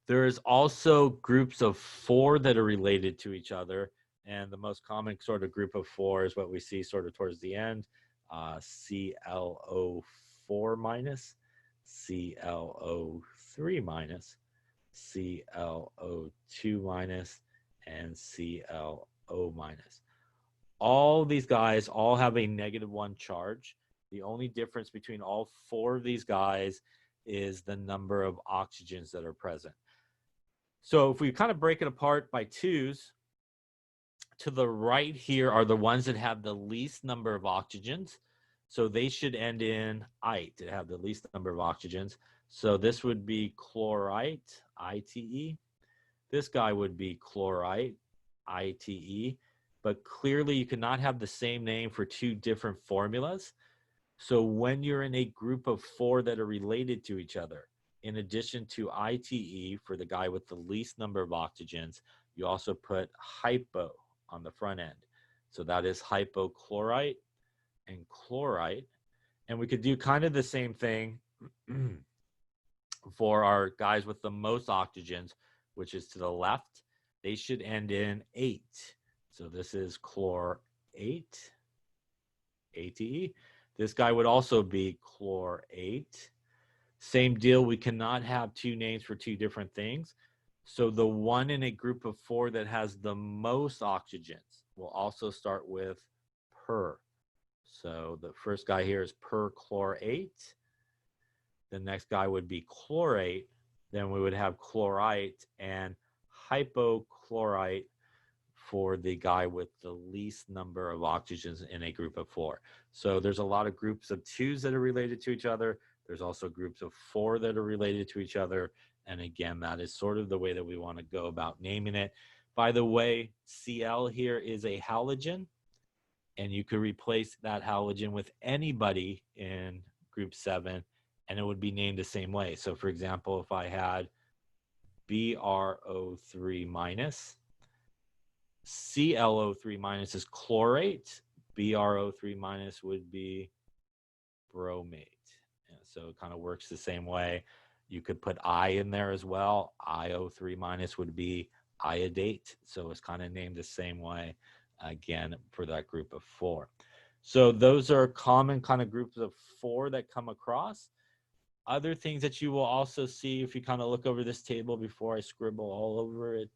There's also groups of 4 that are related to each other. And the most common sort of group of 4 is what we see sort of towards the end, ClO4 minus, ClO3 minus, ClO2 minus, and ClO minus. All these guys all have a -1 charge. The only difference between all 4 of these guys is the number of oxygens that are present. So if we kind of break it apart by 2s, to the right here are the ones that have the least number of oxygens. So they should end in ite to have the least number of oxygens. So this would be chlorite, ITE. This guy would be chlorite, ITE. But clearly you cannot have the same name for 2 different formulas. So when you're in a group of 4 that are related to each other, in addition to ITE for the guy with the least number of oxygens, you also put hypo on the front end. So that is hypochlorite and chlorite. And we could do kind of the same thing for our guys with the most oxygens, which is to the left. They should end in ate. So this is chlorate, ATE. This guy would also be chlorate. Same deal, we cannot have 2 names for 2 different things. So the one in a group of 4 that has the most oxygens will also start with per. So the first guy here is perchlorate. The next guy would be chlorate. Then we would have chlorite and hypochlorite for the guy with the least number of oxygens in a group of 4. So there's a lot of groups of 2s that are related to each other. There's also groups of 4 that are related to each other. And again, that is sort of the way that we want to go about naming it. By the way, Cl here is a halogen, and you could replace that halogen with anybody in group 7, and it would be named the same way. So for example, if I had BrO3 minus, ClO3 minus is chlorate, BrO3 minus would be bromate. So it kind of works the same way. You could put I in there as well. IO3 minus would be iodate. So it's kind of named the same way, again, for that group of 4. So those are common kind of groups of 4 that come across. Other things that you will also see if you kind of look over this table before I scribble all over it,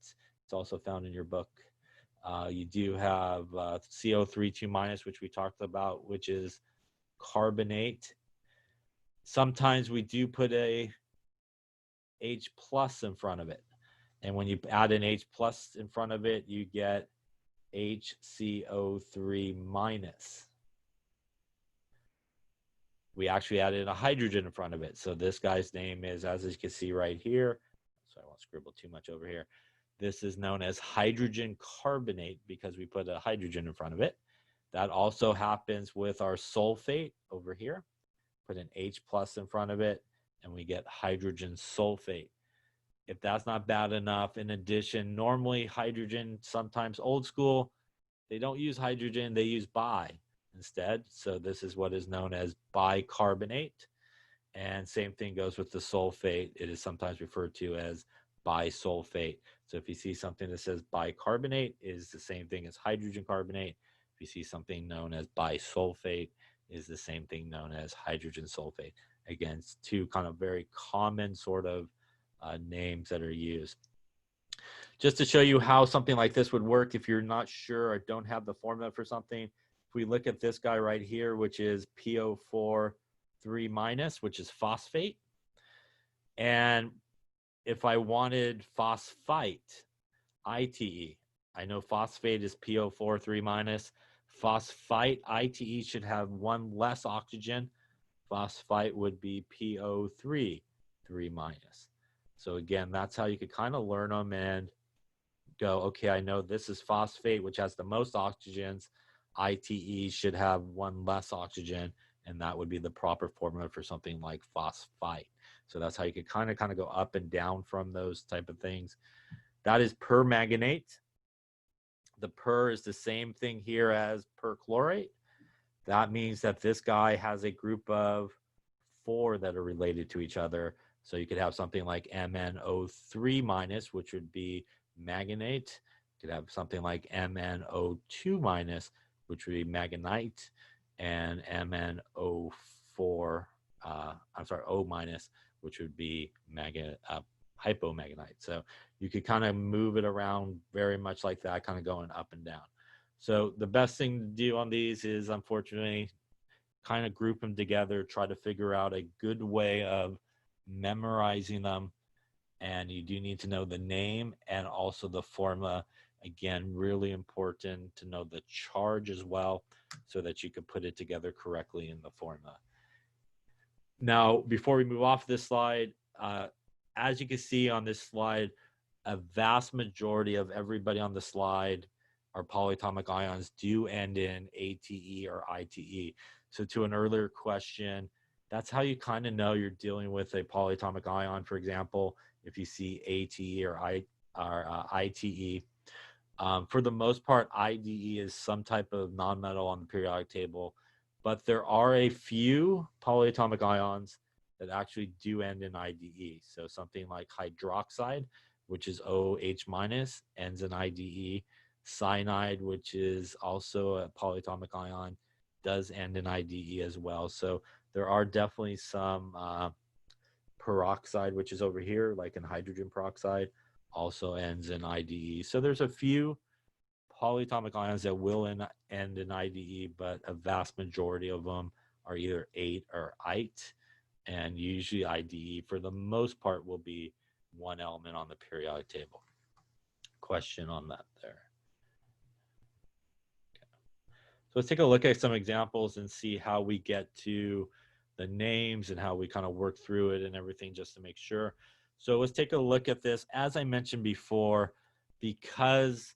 it's also found in your book. You do have CO3 2 minus, which we talked about, which is carbonate. Sometimes we do put a H plus in front of it. And when you add an H plus in front of it, you get HCO3 minus. We actually added a hydrogen in front of it. So this guy's name is, as you can see right here, so I won't scribble too much over here. This is known as hydrogen carbonate because we put a hydrogen in front of it. That also happens with our sulfate over here. Put an H plus in front of it, and we get hydrogen sulfate. If that's not bad enough, in addition, normally hydrogen, sometimes old school, they don't use hydrogen, they use bi instead. So this is what is known as bicarbonate. And same thing goes with the sulfate. It is sometimes referred to as bisulfate. So if you see something that says bicarbonate, it is the same thing as hydrogen carbonate. If you see something known as bisulfate, it is the same thing known as hydrogen sulfate. Again, it's 2 kind of very common sort of names that are used. Just to show you how something like this would work if you're not sure or don't have the formula for something, if we look at this guy right here, which is PO4 3 minus, which is phosphate. And if I wanted phosphite, ITE, I know phosphate is PO4 3 minus. Phosphite, ITE should have 1 less oxygen. Phosphite would be PO3 3 minus. So again, that's how you could kind of learn them and go, okay, I know this is phosphate, which has the most oxygens. ITE should have 1 less oxygen, and that would be the proper formula for something like phosphite. So that's how you could kind of go up and down from those type of things. That is permanganate. The per is the same thing here as perchlorate. That means that this guy has a group of 4 that are related to each other. So you could have something like MnO3 minus, which would be manganate. You could have something like MnO2 minus, which would be manganite, and MnO4, O minus, which would be hypomanganite. So you could kind of move it around very much like that, kind of going up and down. So the best thing to do on these is, unfortunately, kind of group them together, try to figure out a good way of memorizing them. And you do need to know the name and also the formula. Again, really important to know the charge as well so that you can put it together correctly in the formula. Now, before we move off this slide, as you can see on this slide, a vast majority of everybody on the slide, our polyatomic ions, do end in ATE or ITE. So to an earlier question, that's how you kind of know you're dealing with a polyatomic ion. For example, if you see ATE or ITE, for the most part, IDE is some type of nonmetal on the periodic table, but there are a few polyatomic ions that actually do end in IDE. So something like hydroxide, which is OH minus, ends in IDE. Cyanide, which is also a polyatomic ion, does end in IDE as well. So there are definitely some peroxide, which is over here, like in hydrogen peroxide, also ends in IDE. So there's a few polyatomic ions that will end in IDE, but a vast majority of them are either ate or ite. And usually IDE, for the most part, will be 1 element on the periodic table. Question on that there. Okay. So let's take a look at some examples and see how we get to the names and how we kind of work through it and everything just to make sure. So let's take a look at this. As I mentioned before, because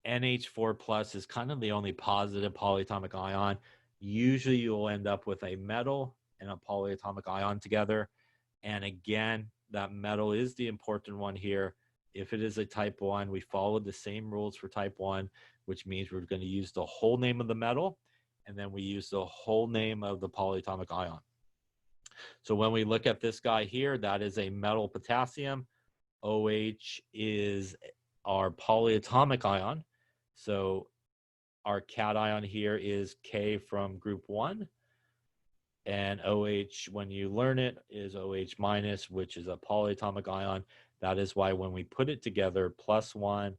NH4 plus is kind of the only positive polyatomic ion, usually you'll end up with a metal and a polyatomic ion together. And again, that metal is the important one here. If it is a type 1, we follow the same rules for type 1, which means we're going to use the whole name of the metal, and then we use the whole name of the polyatomic ion. So when we look at this guy here, that is a metal potassium. OH is our polyatomic ion. So our cation here is K from group 1. And OH, when you learn it, is OH minus, which is a polyatomic ion. That is why when we put it together, +1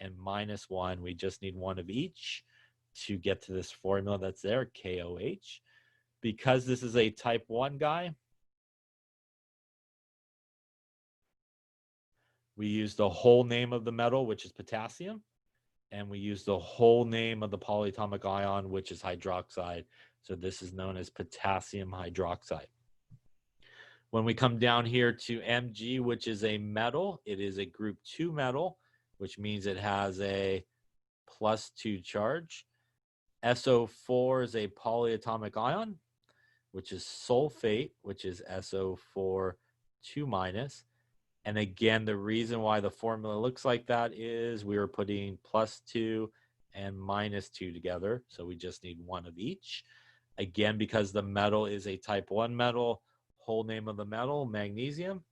and -1, we just need one of each to get to this formula that's there, KOH. Because this is a type 1 guy, we use the whole name of the metal, which is potassium, and we use the whole name of the polyatomic ion, which is hydroxide. So this is known as potassium hydroxide. When we come down here to Mg, which is a metal, it is a group 2 metal, which means it has a +2 charge. SO4 is a polyatomic ion, which is sulfate, which is SO4 2-. And again, the reason why the formula looks like that is we were putting +2 and -2 together. So we just need one of each. Again, because the metal is a type 1 metal, whole name of the metal, magnesium,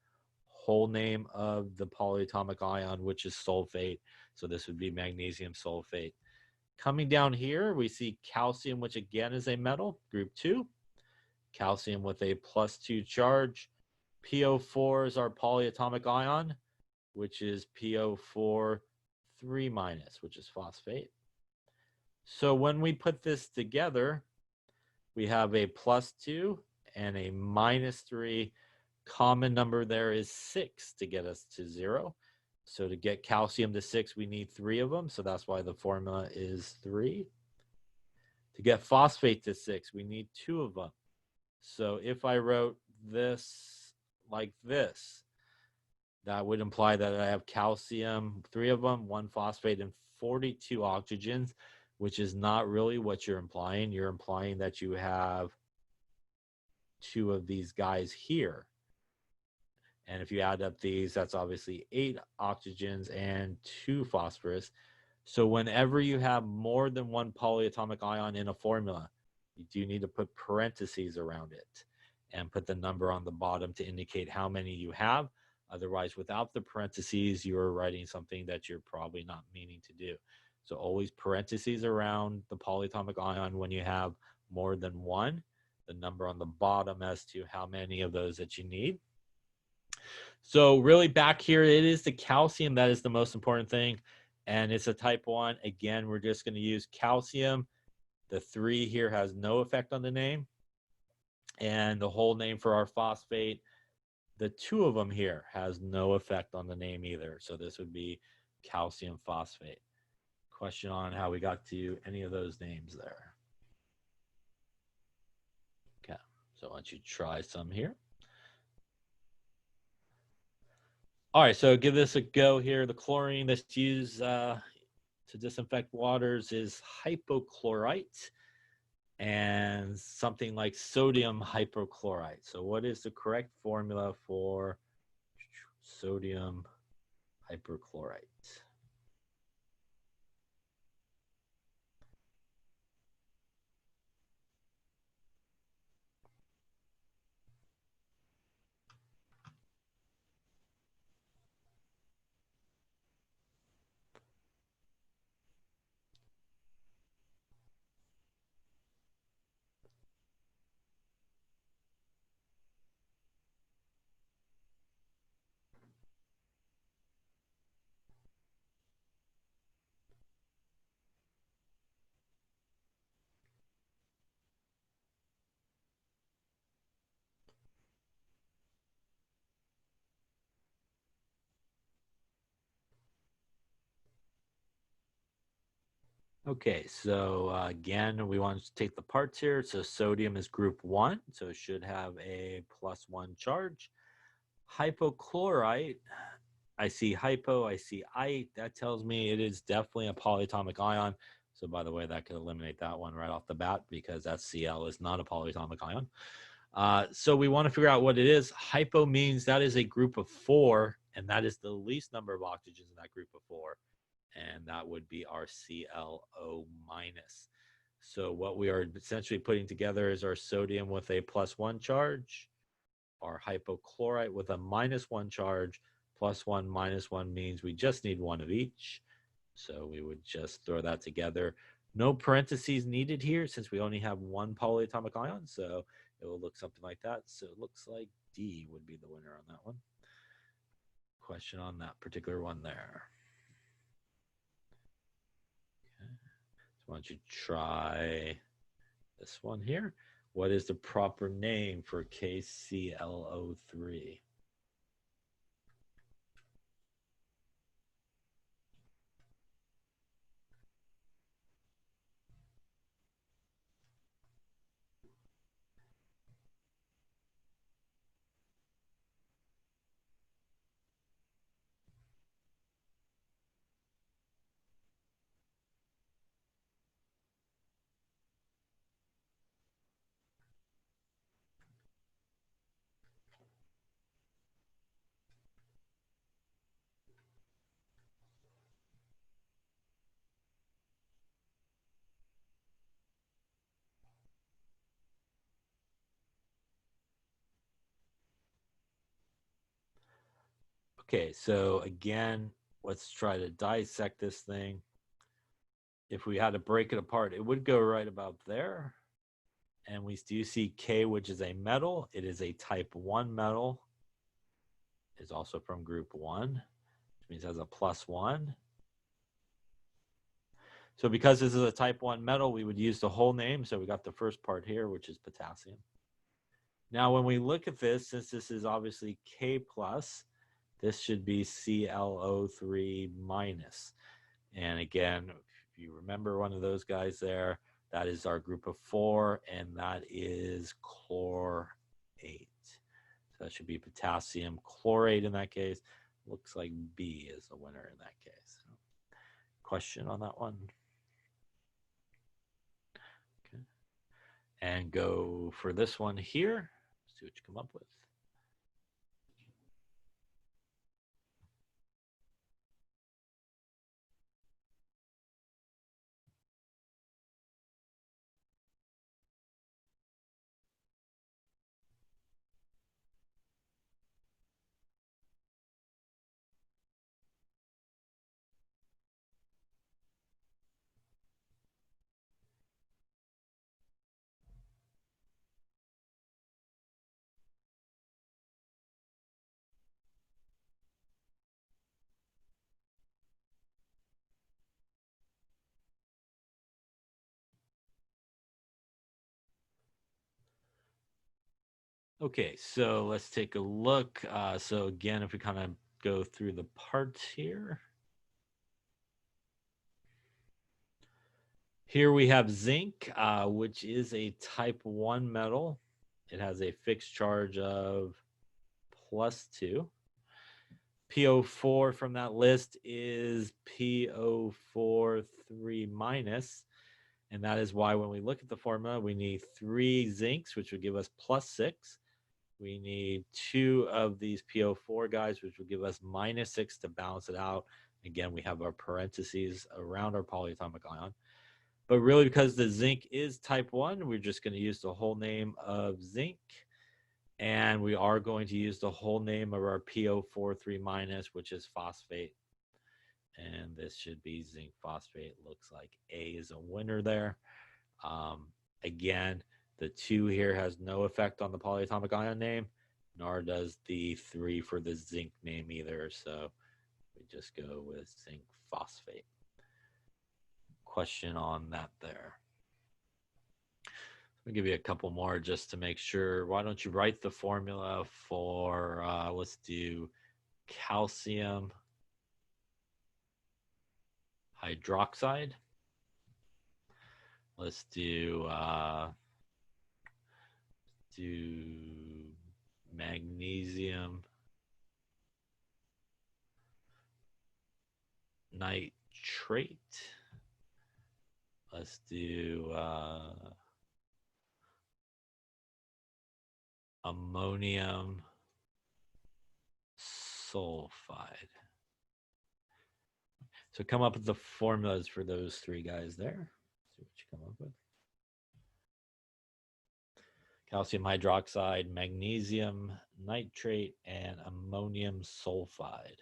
whole name of the polyatomic ion, which is sulfate. So this would be magnesium sulfate. Coming down here, we see calcium, which again is a metal, group 2. Calcium with a +2 charge. PO4 is our polyatomic ion, which is PO4 3-, which is phosphate. So when we put this together, we have a +2 and a -3. Common number there is 6 to get us to 0. So to get calcium to 6, we need 3 of them. So that's why the formula is 3. To get phosphate to 6, we need 2 of them. So if I wrote this like this, that would imply that I have calcium, 3 of them, 1 phosphate, and 42 oxygens, which is not really what you're implying. You're implying that you have 2 of these guys here. And if you add up these, that's obviously 8 oxygens and 2 phosphorus. So whenever you have more than 1 polyatomic ion in a formula, you do need to put parentheses around it and put the number on the bottom to indicate how many you have. Otherwise, without the parentheses, you're writing something that you're probably not meaning to do. So always parentheses around the polyatomic ion when you have more than 1, the number on the bottom as to how many of those that you need. So really back here, it is the calcium that is the most important thing. And it's a type 1. Again, we're just going to use calcium. The 3 here has no effect on the name. And the whole name for our phosphate, the 2 of them here has no effect on the name either. So this would be calcium phosphate. Question on how we got to any of those names there. Okay, so why don't you try some here. All right, so give this a go here. The chlorine that's used to disinfect waters is hypochlorite and something like sodium hypochlorite. So what is the correct formula for sodium hypochlorite? Okay, so again, we want to take the parts here. So sodium is group 1, so it should have a +1 charge. Hypochlorite, I see hypo, I see ite. That tells me it is definitely a polyatomic ion. So by the way, that could eliminate that one right off the bat because that Cl is not a polyatomic ion. So we want to figure out what it is. Hypo means that is a group of 4, and that is the least number of oxygens in that group of 4. And that would be our ClO-. So what we are essentially putting together is our sodium with a +1 charge, our hypochlorite with a -1 charge. +1, -1 means we just need one of each. So we would just throw that together. No parentheses needed here since we only have one polyatomic ion. So it will look something like that. So it looks like D would be the winner on that one. Question on that particular one there. Okay. So why don't you try this one here? What is the proper name for KClO3? Okay, so again, let's try to dissect this thing. If we had to break it apart, it would go right about there. And we do see K, which is a metal. It is a type 1 metal. It's also from group 1, which means it has a +1. So because this is a type 1 metal, we would use the whole name. So we got the first part here, which is potassium. Now, when we look at this, since this is obviously K+, this should be ClO3-. And again, if you remember one of those guys there, that is our group of 4, and that is chlorate. So that should be potassium chlorate in that case. Looks like B is the winner in that case. Question on that one? Okay. And go for this one here. See what you come up with. Okay, so let's take a look. So again, if we kind of go through the parts here. Here we have zinc, which is a type 1 metal. It has a fixed charge of +2. PO4 from that list is PO4 3-. And that is why when we look at the formula, we need 3 zincs, which would give us +6. We need 2 of these PO4 guys, which would give us -6 to balance it out. Again, we have our parentheses around our polyatomic ion. But really, because the zinc is type 1, we're just going to use the whole name of zinc. And we are going to use the whole name of our PO4 3-, which is phosphate. And this should be zinc phosphate. Looks like A is a winner there. Again, the 2 here has no effect on the polyatomic ion name, nor does the 3 for the zinc name either. So we just go with zinc phosphate. Question on that there. I'll give you a couple more just to make sure. Why don't you write the formula for, let's do calcium hydroxide. Let's do magnesium nitrate. Let's do ammonium sulfide. So come up with the formulas for those 3 guys there. See what you come up with. calcium hydroxide, magnesium nitrate, and ammonium sulfide.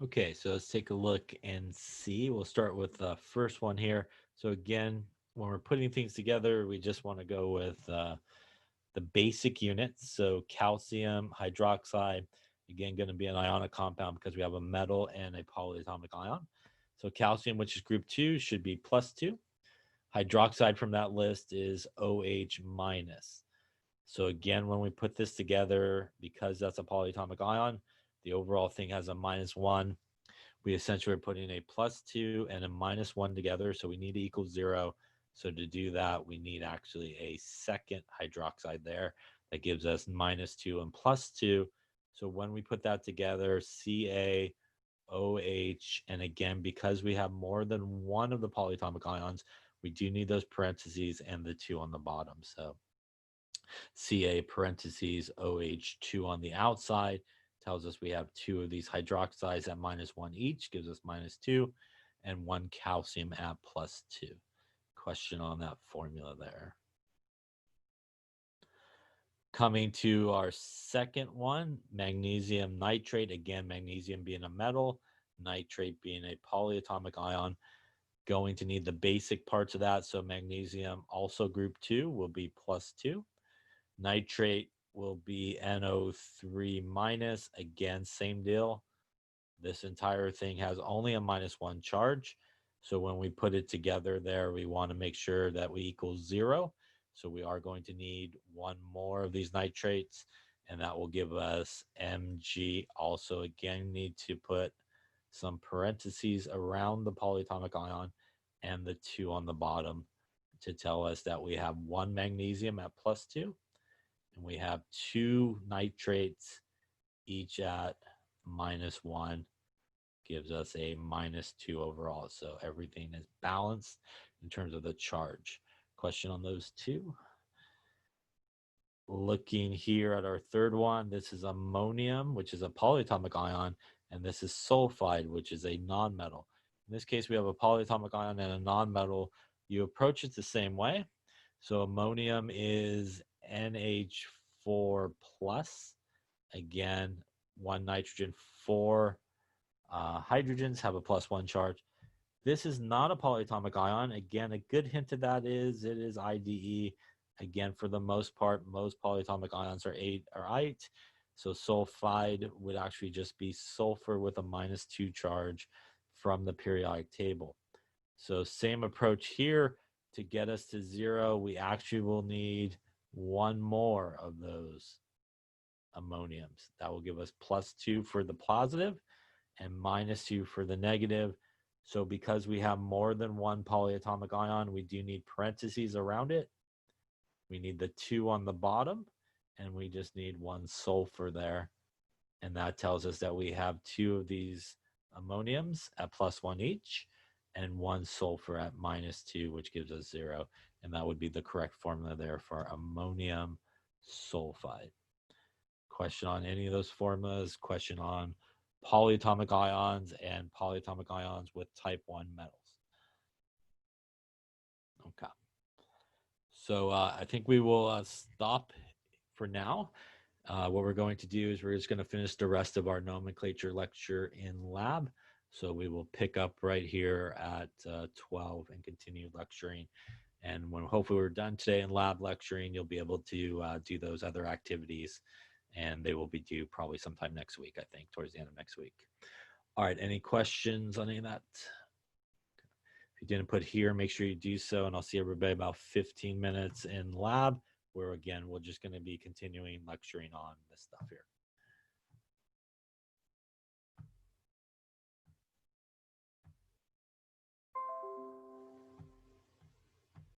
Okay, so let's take a look and see. We'll start with the first one here. So again, when we're putting things together, we just want to go with the basic units. So calcium hydroxide, again, going to be an ionic compound because we have a metal and a polyatomic ion. So calcium, which is group 2, should be +2. Hydroxide from that list is OH minus. So again, when we put this together, because that's a polyatomic ion, the overall thing has a -1. We essentially are putting a +2 and a -1 together, so we need to equal 0. So to do that, we need actually a second hydroxide there that gives us -2 and +2. So when we put that together, CaOH, and again, because we have more than one of the polyatomic ions, we do need those parentheses and the 2 on the bottom. So Ca parentheses OH2 on the outside tells us we have 2 of these hydroxides at -1 each, gives us -2, and 1 calcium at +2. Question on that formula there. Coming to our second one, magnesium nitrate. Again, magnesium being a metal, nitrate being a polyatomic ion. Going to need the basic parts of that. So magnesium, also group 2, will be +2. Nitrate will be NO3 minus. Again, same deal. This entire thing has only a -1 charge. So when we put it together there, we want to make sure that we equal 0. So we are going to need one more of these nitrates, and that will give us Mg. Also, again, need to put some parentheses around the polyatomic ion and the 2 on the bottom to tell us that we have 1 magnesium at +2. And we have 2 nitrates, each at -1, gives us a -2 overall. So everything is balanced in terms of the charge. Question on those two? Looking here at our third one, this is ammonium, which is a polyatomic ion, and this is sulfide, which is a nonmetal. In this case, we have a polyatomic ion and a nonmetal. You approach it the same way. So ammonium is NH4 plus. Again, 1 nitrogen, 4 hydrogens have a +1 charge. This is not a polyatomic ion. Again, a good hint of that is it is IDE. Again, for the most part, most polyatomic ions are 8 or 8. So sulfide would actually just be sulfur with a -2 charge from the periodic table. So same approach here. To get us to 0, we actually will need one more of those ammoniums. That will give us +2 for the positive and -2 for the negative. So because we have more than one polyatomic ion, we do need parentheses around it. We need the 2 on the bottom, and we just need 1 sulfur there. And that tells us that we have 2 of these ammoniums at +1 each, and 1 sulfur at -2, which gives us 0. And that would be the correct formula there for ammonium sulfide. Question on any of those formulas? Question on polyatomic ions and polyatomic ions with type 1 metals. Okay. So I think we will stop for now. What we're going to do is we're just going to finish the rest of our nomenclature lecture in lab. So we will pick up right here at 12 and continue lecturing. And when hopefully we're done today in lab lecturing, you'll be able to do those other activities. And they will be due probably sometime next week, I think, towards the end of next week. All right, any questions on any of that? If you didn't put here, make sure you do so, and I'll see everybody about 15 minutes in lab, where again, we're just going to be continuing lecturing on this stuff here.